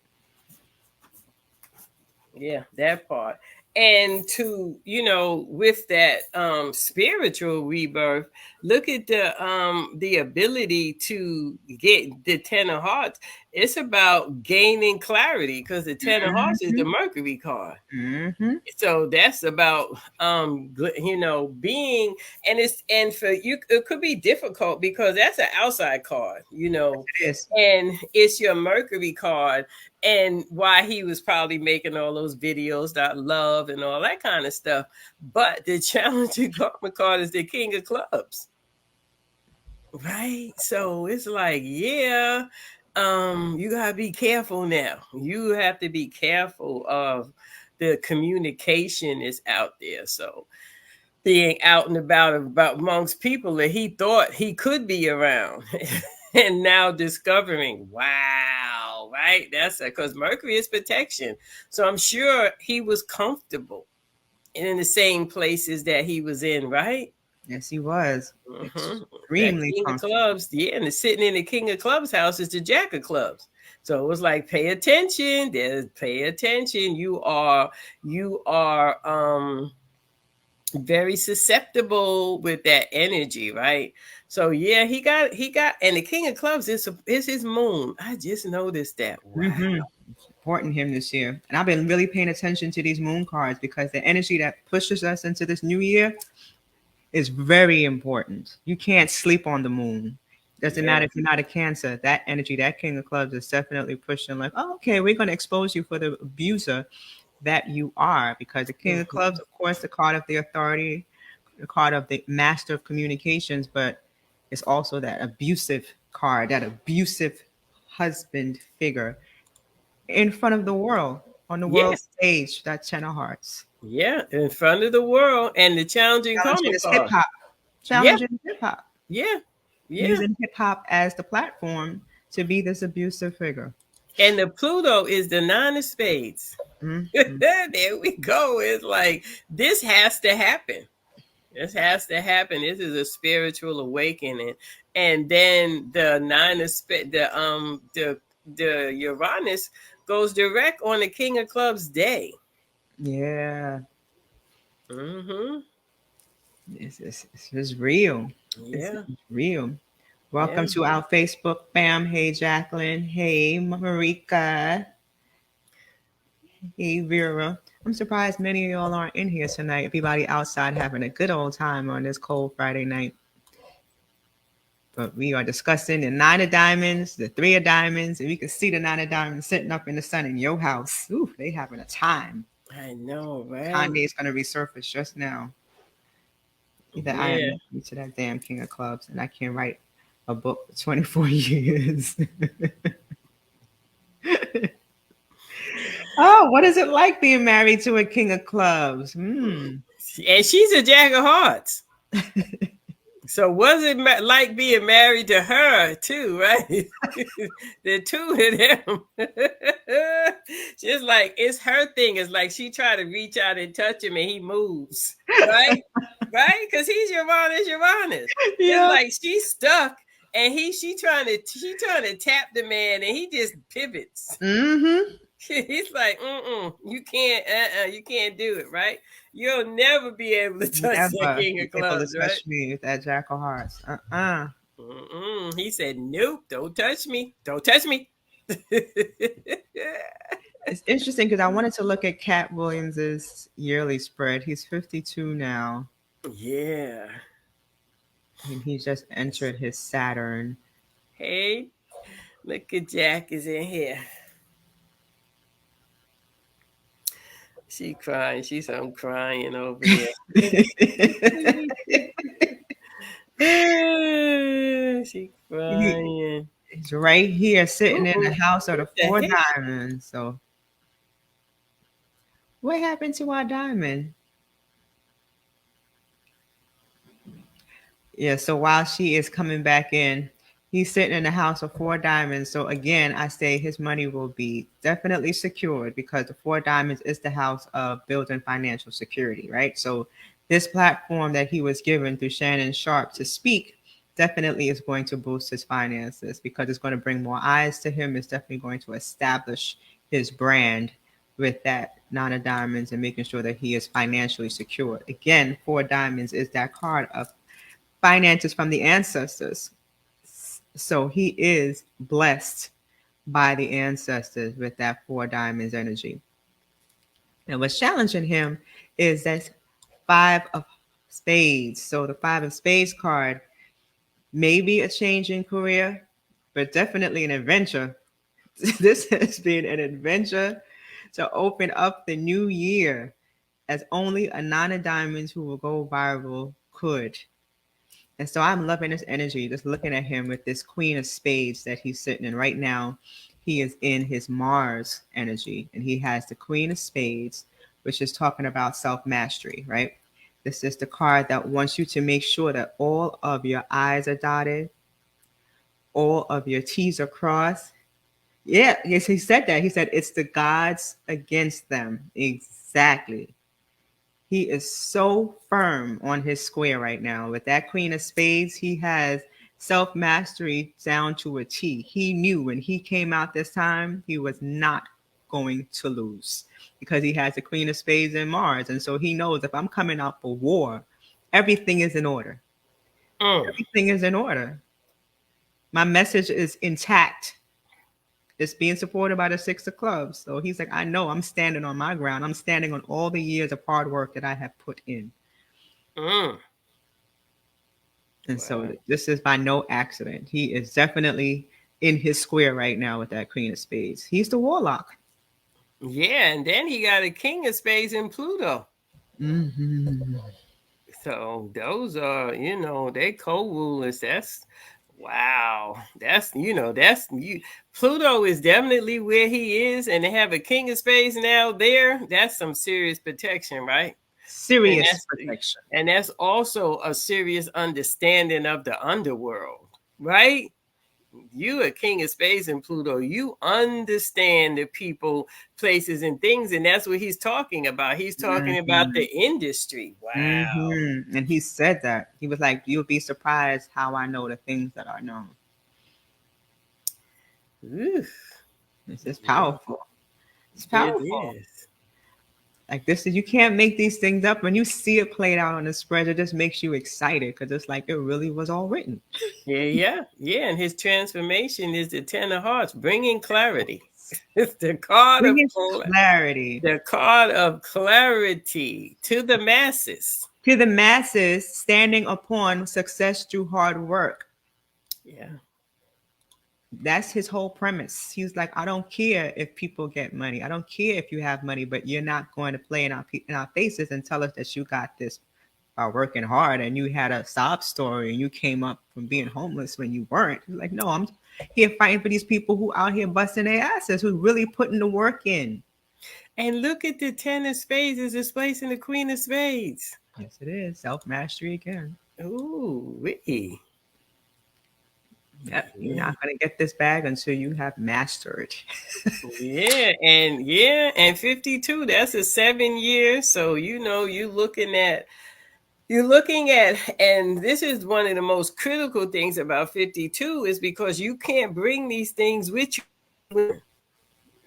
Yeah, that part. And to, with that spiritual rebirth, look at the ability to get the 10 of hearts. It's about gaining clarity, because the 10 of hearts is the Mercury card. So that's about being, and for you it could be difficult because that's an outside card, It is. and it's your Mercury card. And why he was probably making all those videos about love and all that kind of stuff. But the challenging karma card is the King of Clubs. Right? So it's like, you gotta be careful now. You have to be careful of the communication is out there. So being out and about amongst people that he thought he could be around. And now discovering, wow, right? That's because Mercury is protection. So I'm sure he was comfortable in the same places that he was in, right? Yes, he was. Extremely King of Clubs, and sitting in the King of Clubs house is the Jack of Clubs. So it was like, pay attention. Pay attention. You are very susceptible with that energy, right? So yeah, he got, and the King of Clubs is his moon. I just noticed that. Wow. Supporting him this year. And I've been really paying attention to these moon cards because the energy that pushes us into this new year is very important. You can't sleep on the moon. Doesn't matter if you're not a Cancer. That energy, that King of Clubs is definitely pushing like, oh, okay, we're going to expose you for the abuser that you are, because the King of Clubs, of course, the card of the authority, the card of the master of communications, but It's also that abusive card, that abusive husband figure in front of the world, on the Yeah. world stage, that 10 of hearts. Yeah. In front of the world and the challenging karma Challenging is hip card. hop. Yeah. Challenging hip hop. Yeah. Yeah. Using hip hop as the platform to be this abusive figure. And the Pluto is the 9 of spades. Mm-hmm. There we go. It's like this has to happen. This has to happen. This is a spiritual awakening. And then the 9 of spades, the Uranus goes direct on the King of Clubs day. Yeah. Mm-hmm. This is real. Yeah. It's real. Welcome Yeah. to our Facebook fam. Hey, Jacqueline. Hey, Marika. Hey, Vera. I'm surprised many of y'all aren't in here tonight. Everybody outside having a good old time on this cold Friday night. But we are discussing the 9 of diamonds, the 3 of diamonds, and we can see the 9 of diamonds sitting up in the sun in your house. Ooh, they having a time. I know, right? Kanye's going to resurface just now. Either I am to that damn King of Clubs, and I can't write a book for 24 years. Oh, what is it like being married to a King of Clubs? And she's a Jack of Hearts. So was it like being married to her too, right? The two of them. Just like it's her thing. It's like she tried to reach out and touch him and he moves. Right? Right? Because he's Uranus. Yeah. It's like she's stuck and she trying to tap the man and he just pivots. Mm-hmm. He's like, you can't do it, right? You'll never be able to touch that King of Clubs, right? Touch me with that Jack of Hearts. He said, nope, don't touch me. Don't touch me. It's interesting because I wanted to look at Katt Williams's yearly spread. He's 52 now. Yeah. And he just entered his Saturn. Hey, look at Jack is in here. She crying. She said, I'm crying over here. She crying. He's right here sitting in the house of the 4 diamonds. So what happened to our diamond? Yeah, so while she is coming back in, he's sitting in the house of 4 diamonds. So again, I say his money will be definitely secured because the 4 diamonds is the house of building financial security, right? So this platform that he was given through Shannon Sharp to speak definitely is going to boost his finances because it's going to bring more eyes to him. It's definitely going to establish his brand with that 9 of diamonds and making sure that he is financially secure. Again, 4 diamonds is that card of finances from the ancestors. So he is blessed by the ancestors with that 4 diamonds energy. And what's challenging him is that 5 of spades. So the 5 of spades card may be a change in career, but definitely an adventure. This has been an adventure to open up the new year as only a 9 of diamonds who will go viral could. And so I'm loving this energy, just looking at him with this Queen of Spades that he's sitting in right now. He is in his Mars energy, and he has the Queen of Spades, which is talking about self-mastery, right? This is the card that wants you to make sure that all of your I's are dotted, all of your T's are crossed. Yeah, yes, he said that. He said it's the gods against them. Exactly. He is so firm on his square right now. With that Queen of Spades, he has self-mastery down to a T. He knew when he came out this time, he was not going to lose because he has the Queen of Spades in Mars. And so he knows if I'm coming out for war, everything is in order. Everything is in order. My message is intact. It's being supported by the 6 of clubs. So he's like, I know I'm standing on my ground. I'm standing on all the years of hard work that I have put in. And so this is by no accident. He is definitely in his square right now with that Queen of Spades. He's the warlock. Yeah, and then he got a King of Spades in Pluto. So those are, they co-rulers. That's wow. That's that's you. Pluto is definitely where he is, and they have a king of spades now there. That's some serious protection, right? And Serious that's protection. and that's also a serious understanding of the underworld, right? You a king of spades and Pluto. You understand the people, places, and things, and that's what he's talking about. He's talking about Mm-hmm. the industry. Wow. Mm-hmm. And he said that. He was like, "You'll be surprised how I know the things that are known." Oof. This is Yeah, powerful. It's it powerful. is. Like this is you can't make these things up. When you see it played out on the spread, it just makes you excited because it's like it really was all written. Yeah. And his transformation is the Ten of Hearts, bringing clarity. It's the card of Bringing clarity the card of clarity to the masses. to the masses, standing upon success through hard work. Yeah. That's his whole premise. He's like, I don't care if people get money. I don't care if you have money, but you're not going to play in our faces and tell us that you got this by working hard and you had a sob story and you came up from being homeless when you weren't. He's like, no, I'm here fighting for these people who out here busting their asses, who really putting the work in. And look at the Ten of Spades is displacing the Queen of Spades. Yes, it is. Self-mastery again. Ooh, wee. Yep. You're not going to get this bag until you have mastered. And 52, that's a 7 year. So you're looking at, and this is one of the most critical things about 52 is because you can't bring these things with you.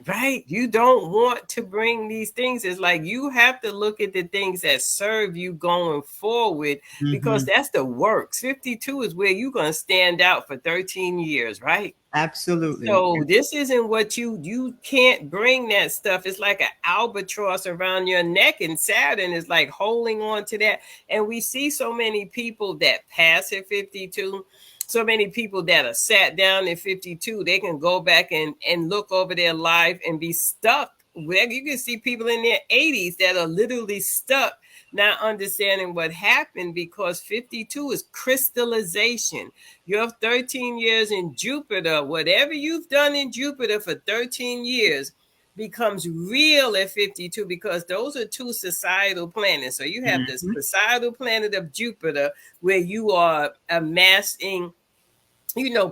Right? You don't want to bring these things. It's like you have to look at the things that serve you going forward because that's the works. 52 is where you're going to stand out for 13 years, right? Absolutely. So this isn't what you can't bring that stuff. It's like an albatross around your neck, and Saturn is like holding on to that. And we see so many people that pass at 52. So many people that are sat down at 52, they can go back and look over their life and be stuck. Where you can see people in their 80s that are literally stuck, not understanding what happened because 52 is crystallization. You have 13 years in Jupiter. Whatever you've done in Jupiter for 13 years becomes real at 52 because those are two societal planets. So you have the societal planet of Jupiter where you are amassing,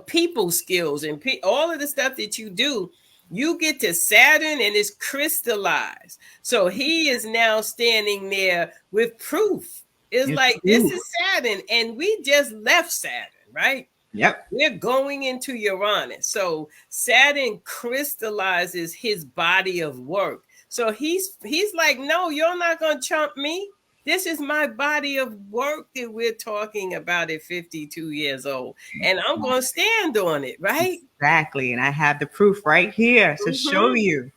people skills and all of the stuff that you do. You get to Saturn and it's crystallized. So he is now standing there with proof. It's like, this is Saturn and we just left Saturn, right? Yep. We're going into Uranus. So Saturn crystallizes his body of work. So he's like, no, you're not going to chump me. This is my body of work that we're talking about at 52 years old. And I'm going to stand on it, right? Exactly. And I have the proof right here to show you.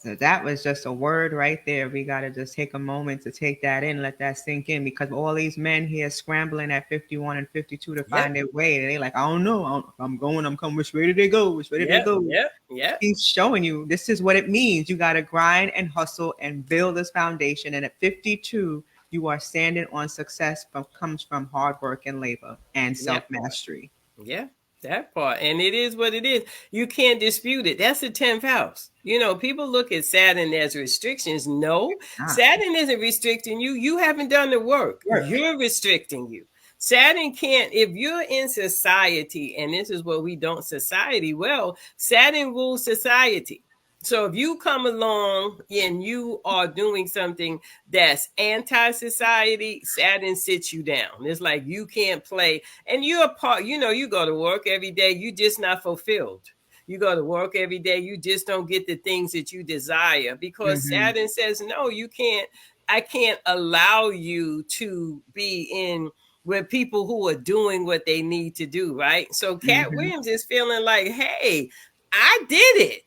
So that was just a word right there. We got to just take a moment to take that in, let that sink in, because all these men here scrambling at 51 and 52 to find their way. And they're like, I don't know. I'm coming. Which way did they go? Which way did they go? Yeah. He's showing you this is what it means. You got to grind and hustle and build this foundation. And at 52, you are standing on success comes from hard work and labor and self-mastery. Yeah. That part. And it is what it is. You can't dispute it. That's the 10th house. People look at Saturn as restrictions. No, Saturn isn't restricting you. You haven't done the work. You're restricting you. Saturn can't, if you're in society, and this is what we don't society well, Saturn rules society. So if you come along and you are doing something that's anti-society, Saturn sits you down. It's like you can't play. And you're a part, you go to work every day, you're just not fulfilled. You go to work every day, you just don't get the things that you desire because Saturn says, no, you can't. I can't allow you to be in with people who are doing what they need to do, right? So Katt Williams is feeling like, hey, I did it.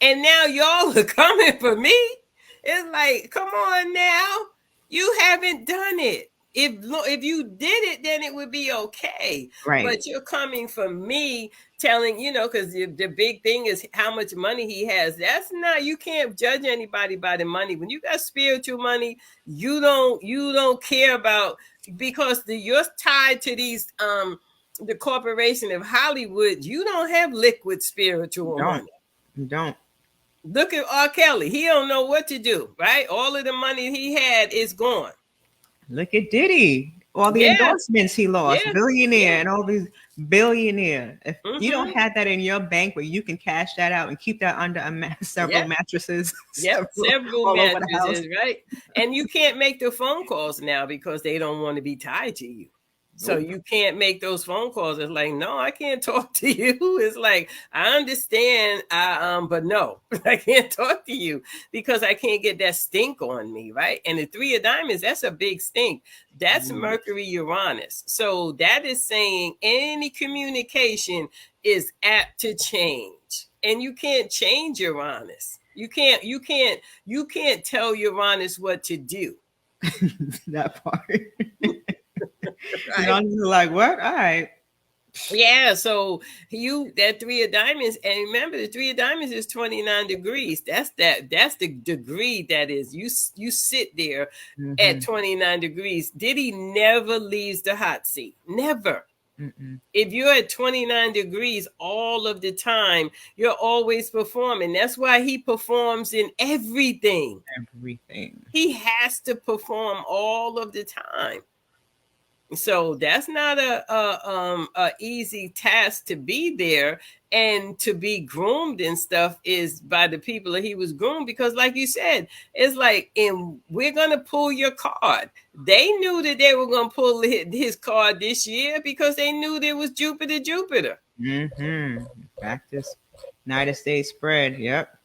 And now y'all are coming for me. It's like, come on now. You haven't done it. if you did it, then it would be okay. Right. But you're coming from me telling, because the big thing is how much money he has. That's not, you can't judge anybody by the money. When you got spiritual money, you don't care about, because you're tied to these the corporation of Hollywood. You don't have liquid spiritual money. You don't. Look at R. Kelly. He don't know what to do, right? All of the money he had is gone. Look at Diddy. All the endorsements he lost. Billionaire and all these billionaire. If you don't have that in your bank where you can cash that out and keep that under several mattresses. Several mattresses, right? And you can't make the phone calls now because they don't want to be tied to you. So you can't make those phone calls. It's like, no, I can't talk to you. It's like, I understand, but no, I can't talk to you because I can't get that stink on me, right? And the 3 of diamonds, that's a big stink. That's Mercury, Uranus. So that is saying any communication is apt to change, and you can't change Uranus. You can't tell Uranus what to do. That part. Right. Like, what? All right. Yeah, so that 3 of diamonds, and remember the 3 of diamonds is 29 degrees. That's the degree that is you sit there at 29 degrees. Diddy never leaves the hot seat. Never. If you're at 29 degrees all of the time, you're always performing. That's why he performs in everything. He has to perform all of the time. So that's not a easy task to be there, and to be groomed and stuff is by the people that he was groomed, because like you said, it's like, and we're going to pull your card. They knew that they were going to pull his card this year because they knew there was Jupiter. Practice United States spread. Yep.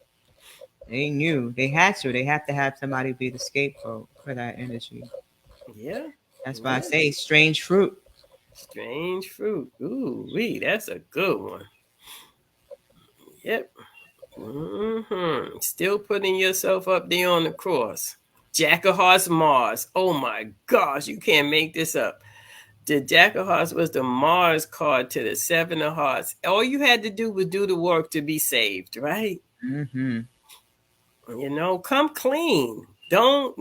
They knew they had to. They have to have somebody be the scapegoat for that energy. Yeah. That's why I say strange fruit. Strange fruit. Ooh, that's a good one. Yep. Still putting yourself up there on the cross. Jack of Hearts, Mars. Oh my gosh, you can't make this up. The Jack of Hearts was the Mars card to the 7 of Hearts. All you had to do was do the work to be saved, right? Come clean. Don't,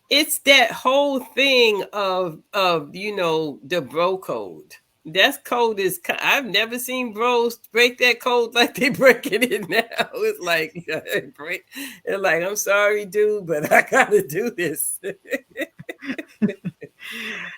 it's that whole thing of the bro code. That code is, I've never seen bros break that code like they breaking it now. It's like, I'm sorry, dude, but I gotta do this.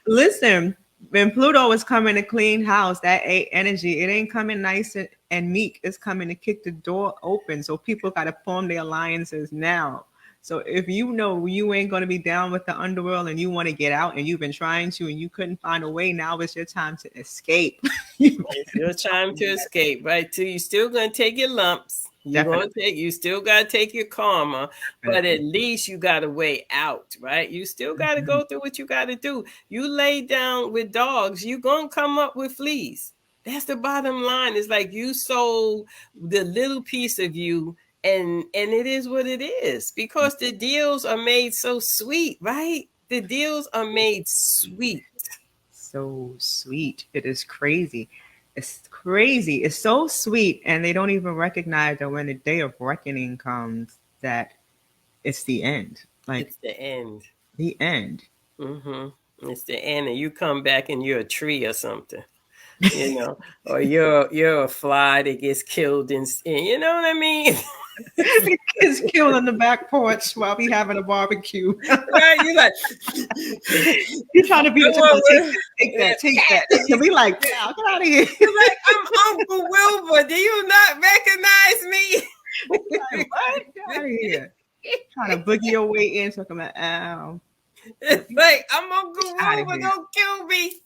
Listen, when Pluto is coming to clean house, that 8 energy, it ain't coming nice and meek. It's coming to kick the door open. So people got to form their alliances now. So if you ain't going to be down with the underworld and you want to get out and you've been trying to and you couldn't find a way, now it's your time to escape. It's your time to escape, right? So you still going to take your lumps. You still got to take your karma, but at least you got a way out, right? You still got to go through what you got to do. You lay down with dogs, you're going to come up with fleas. That's the bottom line. It's like you sold the little piece of you. And it is what it is, because the deals are made so sweet, right? The deals are made sweet. So sweet. It is crazy. It's crazy. It's so sweet. And they don't even recognize that when the day of reckoning comes, that it's the end. Like, it's the end. The end. It's the end. And you come back and you're a tree or something. Or you're a fly that gets killed and you know what I mean? Gets killed on the back porch while we having a barbecue. Right? You're like, you're trying to be take that. And we like, wow, get out of here. You're like, I'm Uncle Wilbur. Do you not recognize me? Like, what? Get out of here. Trying to boogie your way in, talking about, ow. It's like, I'm Uncle Wilbur, don't kill me.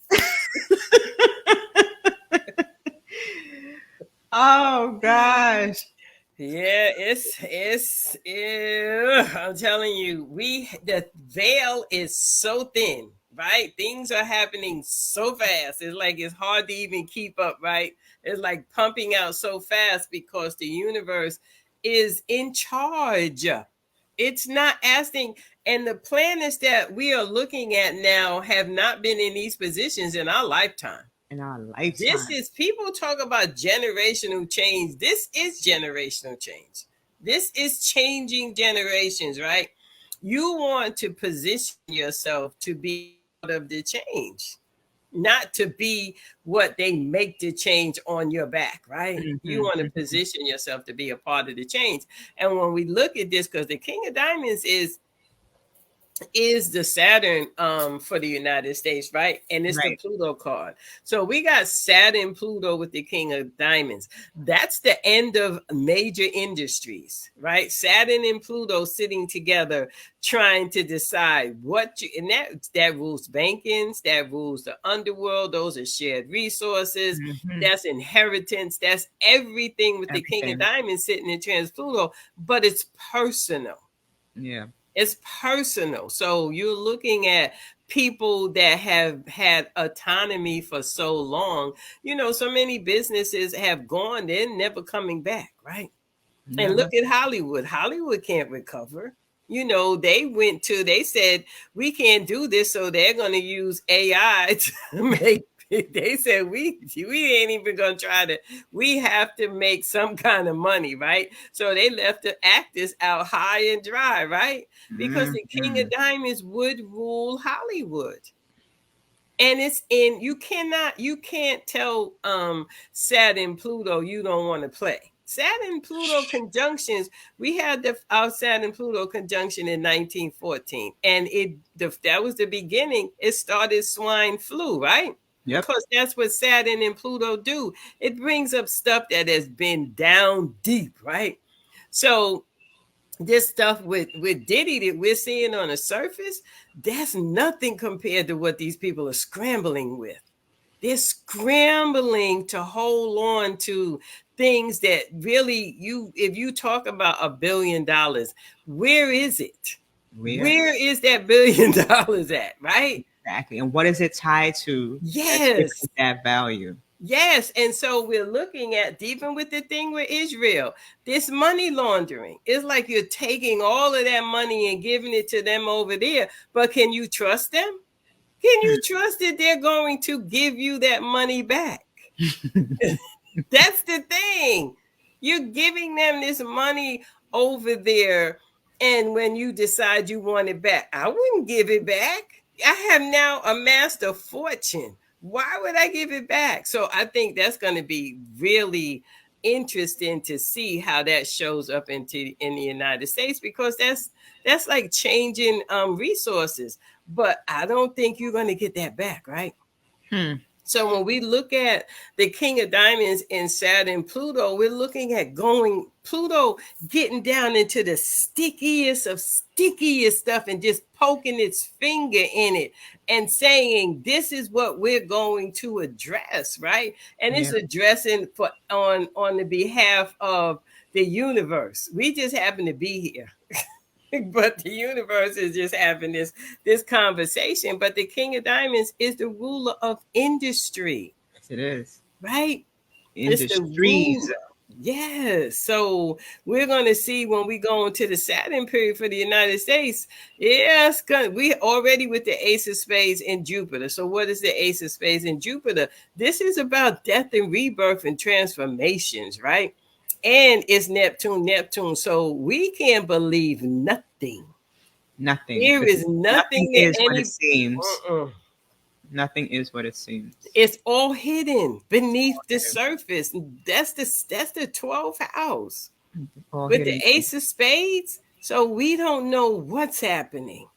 Oh gosh. Yeah, I'm telling you, the veil is so thin, right? Things are happening so fast. It's like it's hard to even keep up, right? It's like pumping out so fast because the universe is in charge. It's not asking. And the planets that we are looking at now have not been in these positions in our lifetime. In our This lifetime. is, people talk about generational change. This is generational change. This is changing generations, right? You want to position yourself to be part of the change, not to be what they make the change on your back, right? You want to position yourself to be a part of the change. And when we look at this, because the King of Diamonds is the Saturn for the United States, right? And it's the Right. Pluto card. So we got Saturn, Pluto with the King of Diamonds. That's the end of major industries, right? Saturn and Pluto sitting together trying to decide what you, and that rules bankings, that rules the underworld. Those are shared resources. That's inheritance. That's everything with the King of Diamonds sitting in trans Pluto, but it's personal. Yeah. It's personal. So you're looking at people that have had autonomy for so long. You know, so many businesses have gone, they're never coming back, right? Never. And look at Hollywood. Hollywood can't recover. You know, they said, we can't do this, so they're going to use AI to make. They said we ain't even gonna try to. We have to make some kind of money, right? So they left the actors out high and dry, right? Because the King of Diamonds would rule Hollywood. And it's in, you can't tell Saturn Pluto you don't want to play. Saturn Pluto conjunctions, we had our Saturn Pluto conjunction in 1914, and that was the beginning. It started swine flu, right? Yep. Because that's what Saturn and Pluto do. It brings up stuff that has been down deep, right? So this stuff with Diddy that we're seeing on the surface, that's nothing compared to what these people are scrambling with. They're scrambling to hold on to things that really, if you talk about $1 billion, where is it? Where is that $1 billion at, right? Exactly. And what is it tied to? Yes. That value. Yes. And so we're looking at, even with the thing with Israel, this money laundering. It's like you're taking all of that money and giving it to them over there. But can you trust them? Can you trust that they're going to give you that money back? That's the thing. You're giving them this money over there, and when you decide you want it back, I wouldn't give it back. I have now amassed a fortune. Why would I give it back? So I think that's going to be really interesting to see how that shows up in the United States, because that's like changing resources. But I don't think you're going to get that back, right? So when we look at the King of Diamonds in Saturn Pluto, we're looking at Pluto getting down into the stickiest of stickiest stuff and just poking its finger in it and saying, this is what we're going to address, right? And it's addressing on the behalf of the universe. We just happen to be here. But the universe is just having this conversation. But the King of Diamonds is the ruler of industry. Yes, it is. Right? Industries. Yes. So we're going to see when we go into the Saturn period for the United States. Yes, we already with the Ace of Spades in Jupiter. So what is the Ace of Spades in Jupiter? This is about death and rebirth and transformations, right? And it's Neptune. So we can't believe nothing. Nothing. There is nothing that is what it seems. Nothing is what it seems. It's all hidden beneath the surface. That's the 12th house with the Ace of Spades. So we don't know what's happening.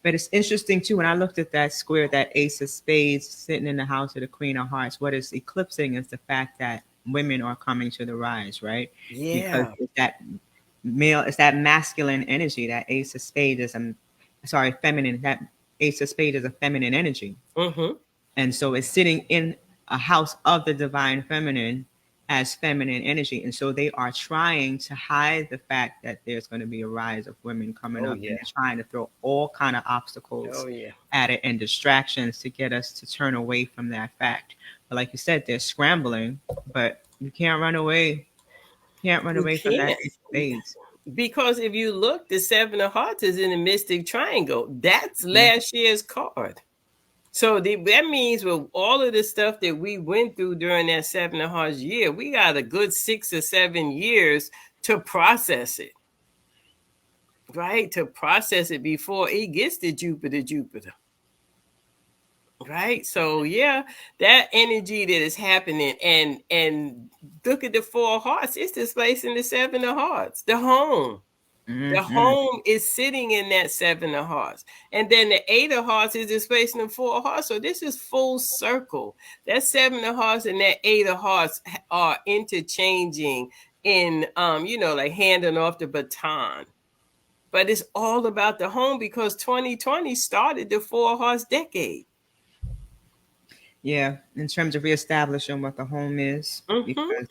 But it's interesting too, when I looked at that square, that Ace of Spades sitting in the house of the Queen of Hearts, what is eclipsing is the fact that women are coming to the rise, right? Yeah. Because it's that masculine energy. That Ace of Spades is feminine. That Ace of Spades is a feminine energy. And so it's sitting in a house of the divine feminine as feminine energy. And so they are trying to hide the fact that there's going to be a rise of women coming up. And they're trying to throw all kind of obstacles at it and distractions to get us to turn away from that fact. But like you said, they're scrambling, but you can't run away. You can't run away from that Ace of Spades. Because if you look, the Seven of Hearts is in the Mystic Triangle. That's last year's card. So that means with all of the stuff that we went through during that Seven of Hearts year, we got a good 6 or 7 years to process it. Right? To process it before it gets to Jupiter. Right? So yeah, that energy that is happening, and look at the Four of Hearts, it's displacing the Seven of Hearts, the home. The home is sitting in that Seven of Hearts. And then the Eight of Hearts is displacing the Four of Hearts. So this is full circle. That Seven of Hearts and that Eight of Hearts are interchanging in, like handing off the baton. But it's all about the home because 2020 started the Four of Hearts decade. Yeah, in terms of reestablishing what the home is, because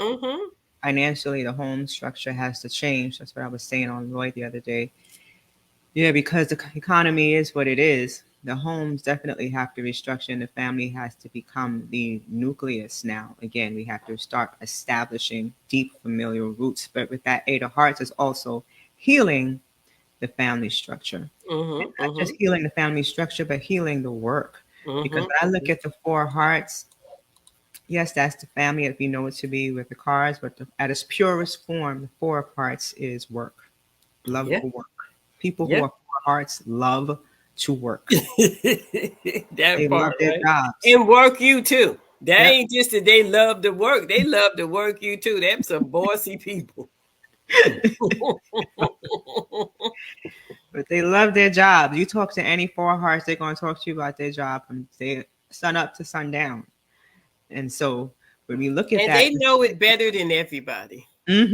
financially the home structure has to change. That's what I was saying on Roy the other day. Yeah, because the economy is what it is. The homes definitely have to restructure, and the family has to become the nucleus now. Again, we have to start establishing deep familial roots. But with that Eight of Hearts is also healing the family structure. And not just healing the family structure, but healing the work. Because when I look at the Four Hearts, yes, that's the family if you know it to be with the cards, but at its purest form, the Four of Hearts is work. Love for work. People who are Four Hearts love to work. They love their jobs. And work you too. That ain't just that they love to work. They love to work you too. Them some bossy people. But they love their jobs. You talk to any Four Hearts, they're going to talk to you about their job from sun up to sundown. And so when we look at that, they know it better than everybody. But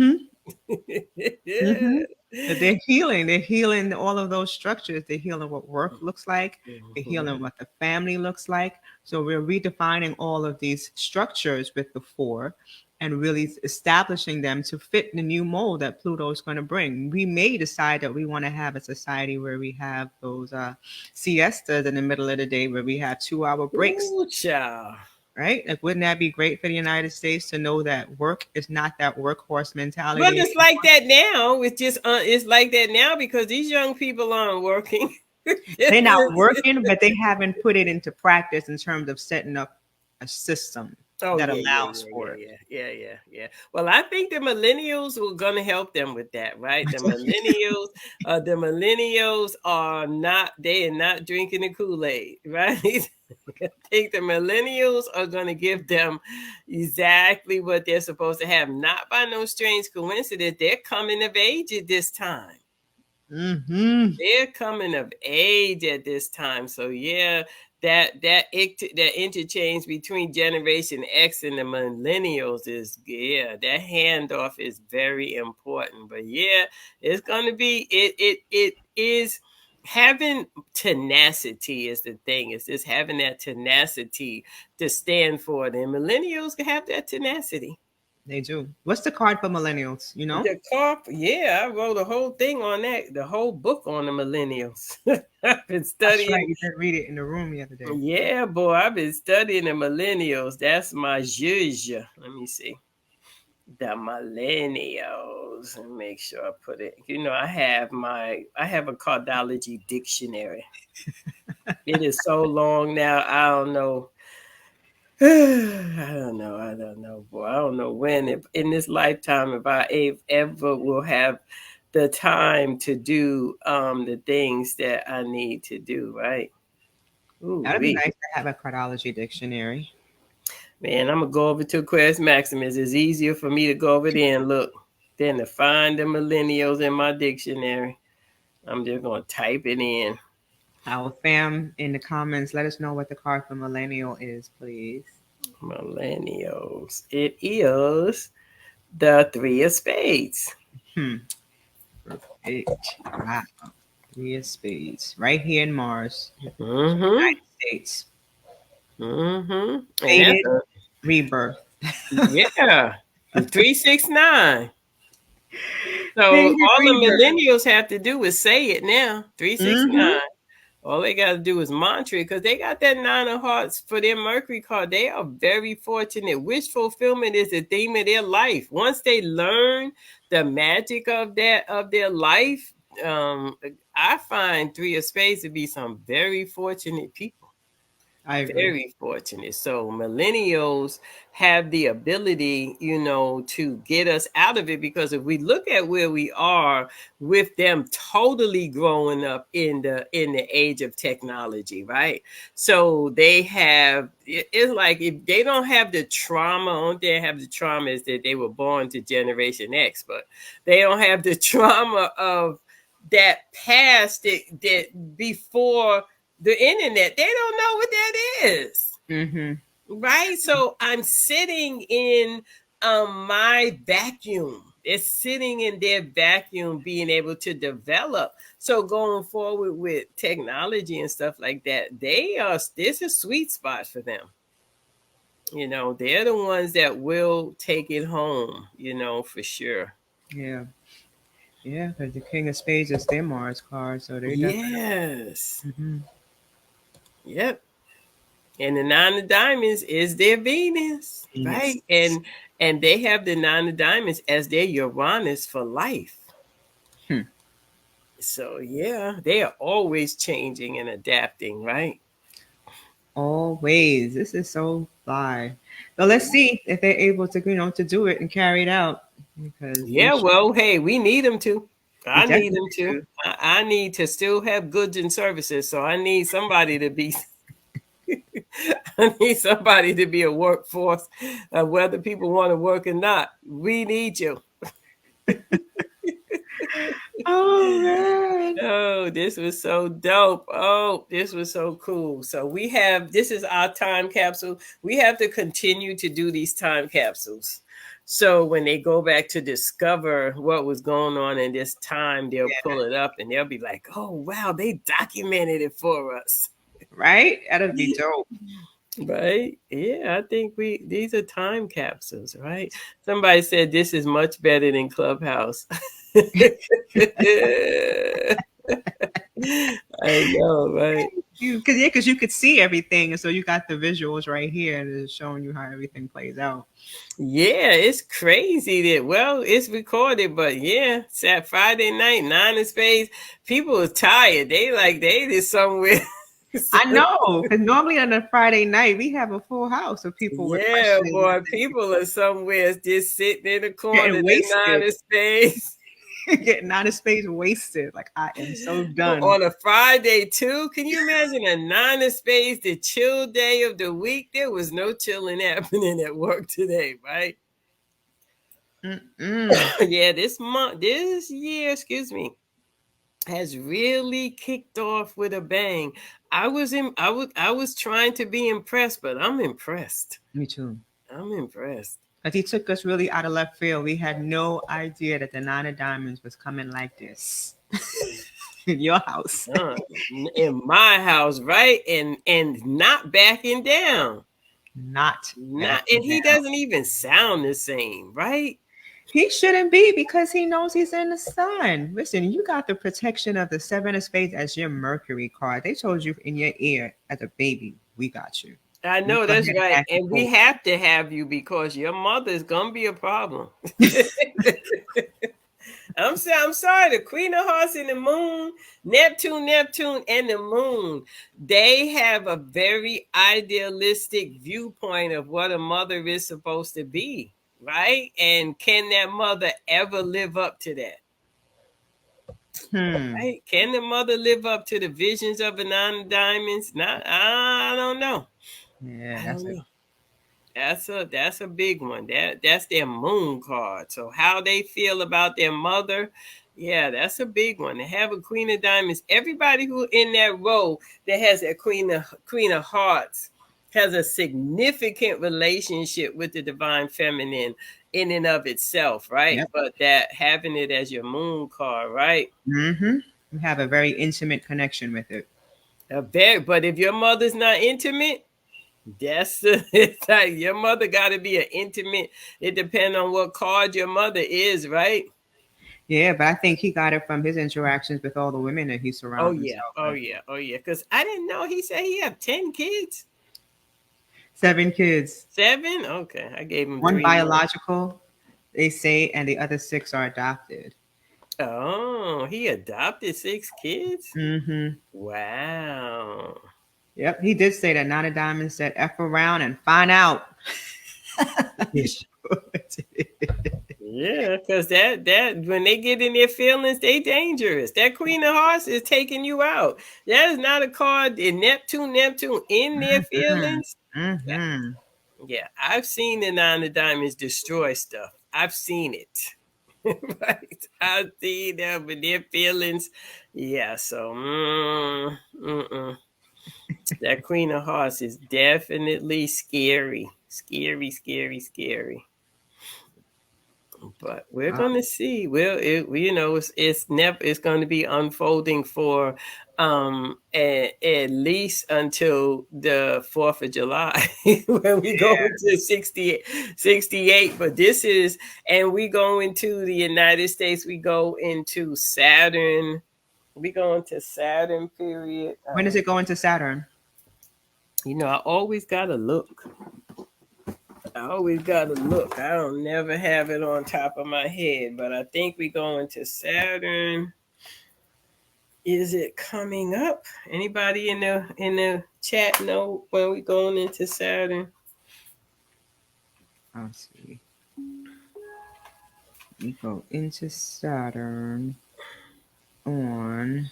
they're healing all of those structures. They're healing what work looks like. They're healing what the family looks like. So we're redefining all of these structures with the four and really establishing them to fit the new mold that Pluto is going to bring. We may decide that we want to have a society where we have those siestas in the middle of the day, where we have 2-hour breaks. Ooh, child. Right? Like, wouldn't that be great for the United States to know that work is not that workhorse mentality? Well, it's like that now. It's just it's like that now because these young people aren't working. They're not working, but they haven't put it into practice in terms of setting up a system that allows for it. Yeah. Well, I think the millennials were going to help them with that, right? The millennials are not drinking the Kool-Aid, right? I think the millennials are going to give them exactly what they're supposed to have. Not by no strange coincidence. They're coming of age at this time. They're coming of age at this time. So yeah, that interchange between Generation X and the millennials is that handoff is very important. But yeah, it's going to be it is. Having tenacity is the thing. It's just having that tenacity to stand for it. And millennials have that tenacity. They do. What's the card for millennials? You know? The card, I wrote a whole thing on that, the whole book on the millennials. I've been studying. That's right. You did read it in the room the other day. Yeah, boy, I've been studying the millennials. That's my zhuzh. Let me see. The millennials, and make sure I put it. I have a cardology dictionary. It is so long now. I don't know. I don't know, boy. I don't know when in this lifetime if I ever will have the time to do the things that I need to do. Right? That'd be nice to have a cardology dictionary. Man, I'm going to go over to Aquarius Maximus. It's easier for me to go over there and look than to find the millennials in my dictionary. I'm just going to type it in. Our fam in the comments, let us know what the card for millennial is, please. Millennials. It is the Three of Spades. Wow. Three of Spades. Right here in Mars. United States. Faded rebirth. Yeah. 369. So all the millennials have to do is say it now. 369. All they got to do is mantra, because they got that 9 of hearts for their Mercury card. They are very fortunate. Wish fulfillment is the theme of their life. Once they learn the magic of their life, I find 3 of spades to be some very fortunate people. I agree. Very fortunate. So millennials have the ability, to get us out of it, because if we look at where we are with them totally growing up in the age of technology, right? So they have, it's like, if they don't have the trauma, only they have the trauma is that they were born to Generation X, but they don't have the trauma of that past that before the internet. They don't know what that is. Mm-hmm. Right? So I'm sitting in my vacuum. It's sitting in their vacuum, being able to develop. So going forward with technology and stuff like that, this is a sweet spot for them. They're the ones that will take it home, for sure. Yeah. Yeah, because the King of Spades is their Mars card, so they definitely. Yes. Mm-hmm. Yep. And the 9 of diamonds is their Venus, Venus. right? And they have the 9 of diamonds as their Uranus for life. Hmm. So yeah, they are always changing and adapting, right? Always. This is so fly. So let's see if they're able to do it and carry it out. Because Yeah, well, hey, we need them to. we I need them definitely to. do. I need to still have goods and services, so I need somebody to be. I need somebody to be a workforce, whether people want to work or not. We need you. Oh man. Oh, this was so dope. Oh, this was so cool. So this is our time capsule. We have to continue to do these time capsules. So when they go back to discover what was going on in this time, they'll pull it up and they'll be like, oh, wow, they documented it for us. Right? That'd be dope. Right? Yeah, I think these are time capsules, right? Somebody said this is much better than Clubhouse. I know, right? Because you could see everything, and so you got the visuals right here, and it's showing you how everything plays out. Yeah, it's crazy that, well, it's recorded, but yeah, it's that Friday night, 9 of spades. People are tired. They just somewhere. I know, because normally on a Friday night we have a full house of people with Yeah, questions. boy, people are somewhere just sitting in the corner, Getting the wasted. 9 of spades. Getting 9 of spades wasted. Like, I am so done. On a Friday too. Can you imagine a 9 of spades, the chill day of the week? There was no chilling happening at work today, right? Yeah, this year, has really kicked off with a bang. I was trying to be impressed, but I'm impressed. Me too. I'm impressed. Because he took us really out of left field. We had no idea that the 9 of diamonds was coming like this. In your house. In my house, right? And not backing down. Not. And he doesn't even sound the same, right? He shouldn't be, because he knows he's in the sun. Listen, you got the protection of the 7 of spades as your Mercury card. They told you in your ear as a baby, we got you. I know, that's right. And we have to have you, because your mother is going to be a problem. I'm sorry, the Queen of Hearts and the Moon, Neptune, and the Moon, they have a very idealistic viewpoint of what a mother is supposed to be, right? And can that mother ever live up to that? Right? Can the mother live up to the visions of a 9 of diamonds? I don't know. Yeah, That's a big one. That's their moon card. So how they feel about their mother, yeah, that's a big one. They have a Queen of Diamonds. Everybody who in that row that has a Queen of Hearts has a significant relationship with the divine feminine in and of itself, right? Yep. But that having it as your moon card, right? Mm-hmm. You have a very intimate connection with it. But if your mother's not intimate, it's like your mother got to be an intimate. It depends on what card your mother is, right? Yeah, but I think he got it from his interactions with all the women that he Oh surrounded yeah, himself oh with. yeah, oh yeah. Because I didn't know he said he had 10 kids. 7 kids, 7? Okay, I gave him one 3 more. biological, they say, and the other 6 are adopted. Oh, he adopted 6 kids? Mm-hmm. Wow. Yep, he did say that. Nana Diamond said, "F around and find out." He should. Yeah, because that when they get in their feelings, they dangerous. That Queen of Hearts is taking you out. That is not a card in Neptune in their Mhm. feelings. Yeah, Mhm. yeah. I've seen the Nine of Diamonds destroy stuff. I've seen it. Right. I've seen them with their feelings. Yeah, so that Queen of Hearts is definitely scary. Scary, scary, scary. But we're Wow. gonna see. It's never. It's going to be unfolding for at least until the 4th of July when we go Yeah. into 68. But this is, and we go into the United States. We go into Saturn. We go into Saturn period. When does it go into Saturn? I always gotta look. I always gotta look. I don't never have it on top of my head, but I think we go into Saturn. Is it coming up? Anybody in the chat know when we going into Saturn? Let's see. We go into Saturn on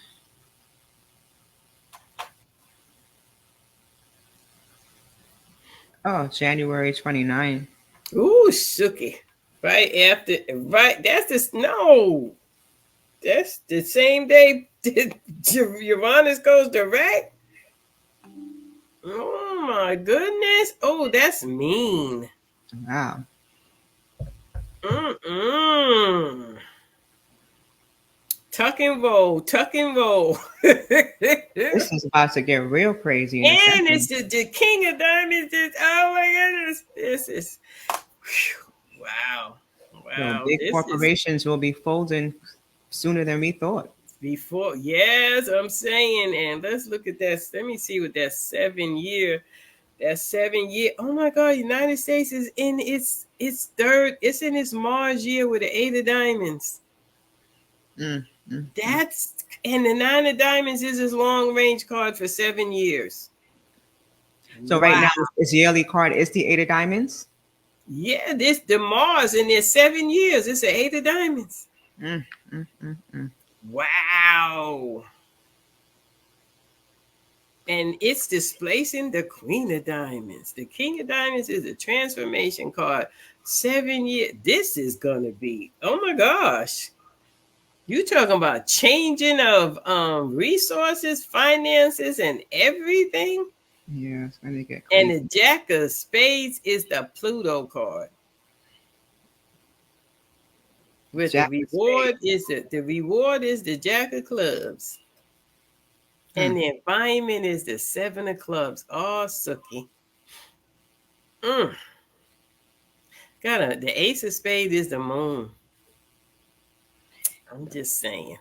January 29th. Ooh, Suki. Right after, right. That's this. No, that's the same day. Uranus goes direct. Oh my goodness. Oh, that's mean. Wow. Mm-mm. Tuck and roll, tuck and roll. And This is about to get real crazy in a it's second. the King of Diamonds. Oh my goodness. This is, wow. Wow. Big This is corporations will be folding sooner than we thought. before. Yes, I'm saying. And let's look at that. Let me see what that 7 year. That 7 year. Oh my God. United States is in its third. It's in its Mars year with the 8 of Diamonds. Mm, mm. That's and the 9 of Diamonds is his long range card for 7 years. So right Wow. now, his yearly card is the 8 of diamonds. Yeah, this the Mars in their 7 years. It's an 8 of Diamonds. Mm, mm, mm, mm. Wow. And it's displacing the Queen of Diamonds. The King of Diamonds is a transformation card. 7 years. This is gonna be, oh my gosh. You talking about changing of resources, finances, and everything? Yeah, it's gonna get And crazy. the Jack of Spades is the Pluto card. With Jack the of reward spades. is the reward is the Jack of Clubs. And the environment is the 7 of Clubs. Oh, Suki. The Ace of Spades is the moon. I'm just saying.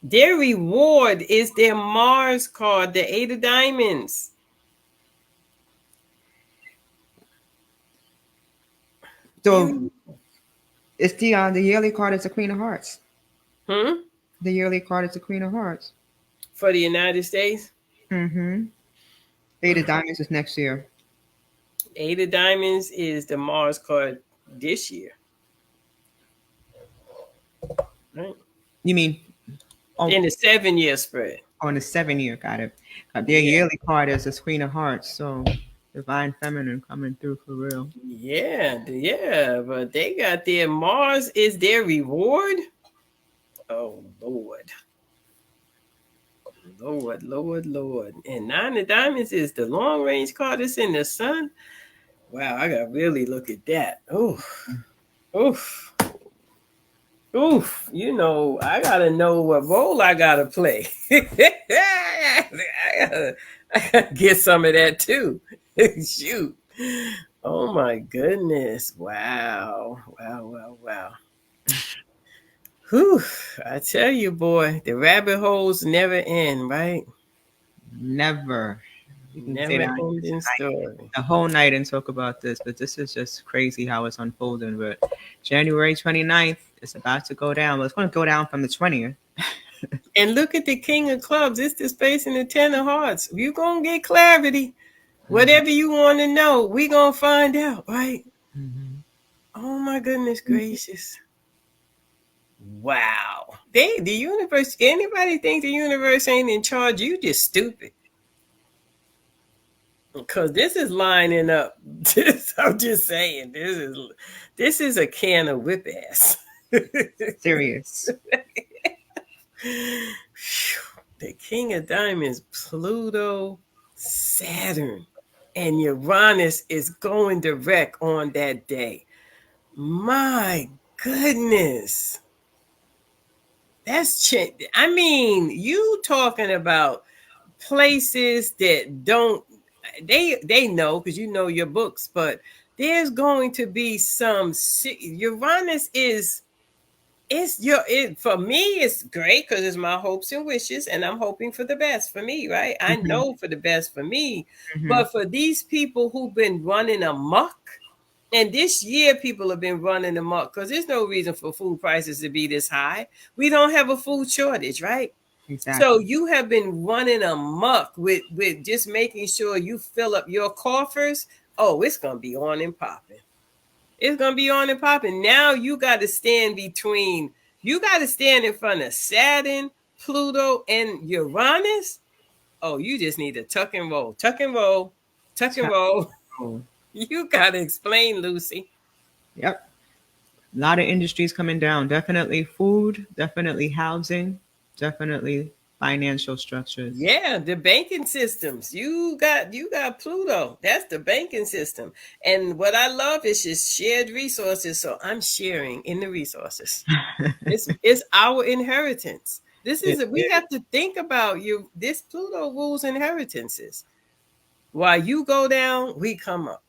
Their reward is their Mars card, the 8 of Diamonds. So it's the yearly card is the Queen of Hearts. Hmm? The yearly card is the Queen of Hearts. For the United States? Mm-hmm. 8 of diamonds is next year. 8 of Diamonds is the Mars card this year. Right? You mean In the 7 year spread. on the 7 year? Got it. Their Yeah. yearly card is the Queen of Hearts. So divine feminine coming through for real. Yeah, but they got their Mars is their reward. Oh Lord. Lord. And 9 of Diamonds is the long range card that's in the sun. Wow, I gotta really look at that. Oof. I gotta know what role I gotta play. I gotta get some of that too. Shoot. Oh my goodness. Wow. Wow, wow, wow. Whew. I tell you, boy, the rabbit holes never end, right? Never. You can stay Never down here ending tonight, story. the whole night and talk about this, but this is just crazy how it's unfolding. But January 29th, it's about to go down. Well, it's going to go down from the 20th. And look at the King of Clubs. It's the space in the Ten of Hearts. You're going to get clarity. Whatever you want to know, we going to find out, right? Mm-hmm. Oh my goodness gracious. Wow. The universe, anybody think the universe ain't in charge? You just stupid. Because this is lining up. I'm just saying, this is a can of whip ass. Serious. The King of Diamonds, Pluto, Saturn, and Uranus is going direct on that day. My goodness. That's I mean, you talking about places that don't they know because you know your books, but there's going to be some Uranus is for me it's great because it's my hopes and wishes and I'm hoping for the best for me, right? I Mm-hmm. know for the best for me, Mm-hmm. but for these people who've been running amok, and this year people have been running amok because there's no reason for food prices to be this high. We don't have a food shortage, right? Exactly. So you have been running amok with just making sure you fill up your coffers. Oh, it's gonna be on and popping. It's gonna be on and popping. Now you got to stand between. You got to stand in front of Saturn, Pluto, and Uranus. Oh, you just need to tuck and roll, tuck and roll, tuck and roll. You got to explain, Lucy. Yep. A lot of industries coming down. Definitely food, definitely housing, definitely financial structures. Yeah, the banking systems. You got Pluto. That's the banking system. And what I love is just shared resources. So I'm sharing in the resources. It's our inheritance. We have to think about this Pluto rules inheritances. While you go down, we come up.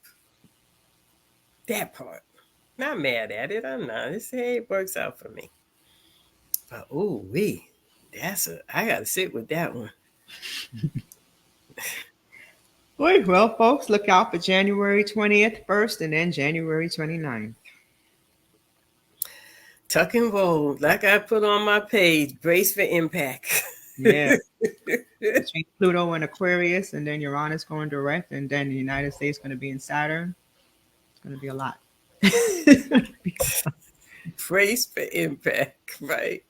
That part. Not mad at it. I'm not. It works out for me. But I gotta sit with that one. Well, folks, look out for January 20th first and then January 29th. Tuck and roll, like I put on my page, brace for impact. Yeah. Between Pluto and Aquarius, and then Uranus going direct, and then the United States going to be in Saturn. It's going to be a lot. Brace for impact, right?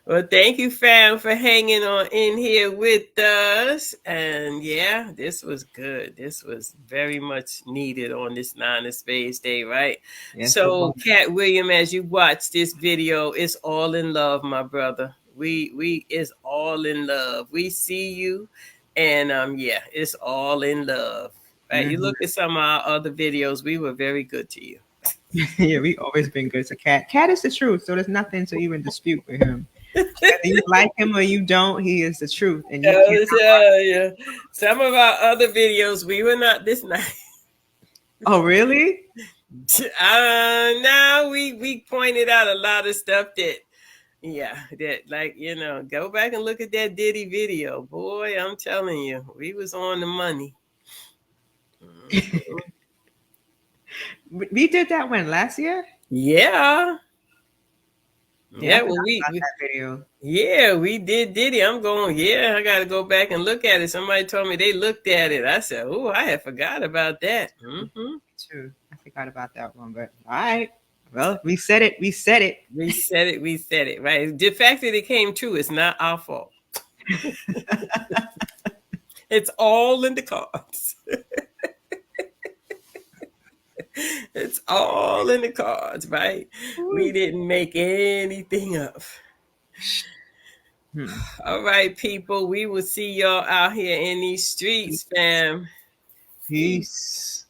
Well, thank you, fam, for hanging on in here with us. And yeah, this was good. This was very much needed on this 9 of Spades day, right? Yes, so, Katt Williams, as you watch this video, it's all in love, my brother. It's all in love. We see you, and yeah, it's all in love. Right? Mm-hmm. You look at some of our other videos, we were very good to you. Yeah, we always been good to Katt. Katt is the truth, so there's nothing to even dispute with him. Whether you like him or you don't, he is the truth. And yeah. Some of our other videos, we were not this nice. Oh, really? No, we pointed out a lot of stuff that go back and look at that Diddy video. Boy, I'm telling you, we was on the money. We did that last year? Yeah. Yeah, well, that video. Yeah, we did Diddy. I'm going, I got to go back and look at it. Somebody told me they looked at it. I said, oh, I had forgot about that. Mm-hmm. True. I forgot about that one, but all right. Well, we said it. We said it. We said it, right? The fact that it came true is not our fault. It's all in the cards. It's all in the cards, right? We didn't make anything up. All right, people. We will see y'all out here in these streets, fam. Peace.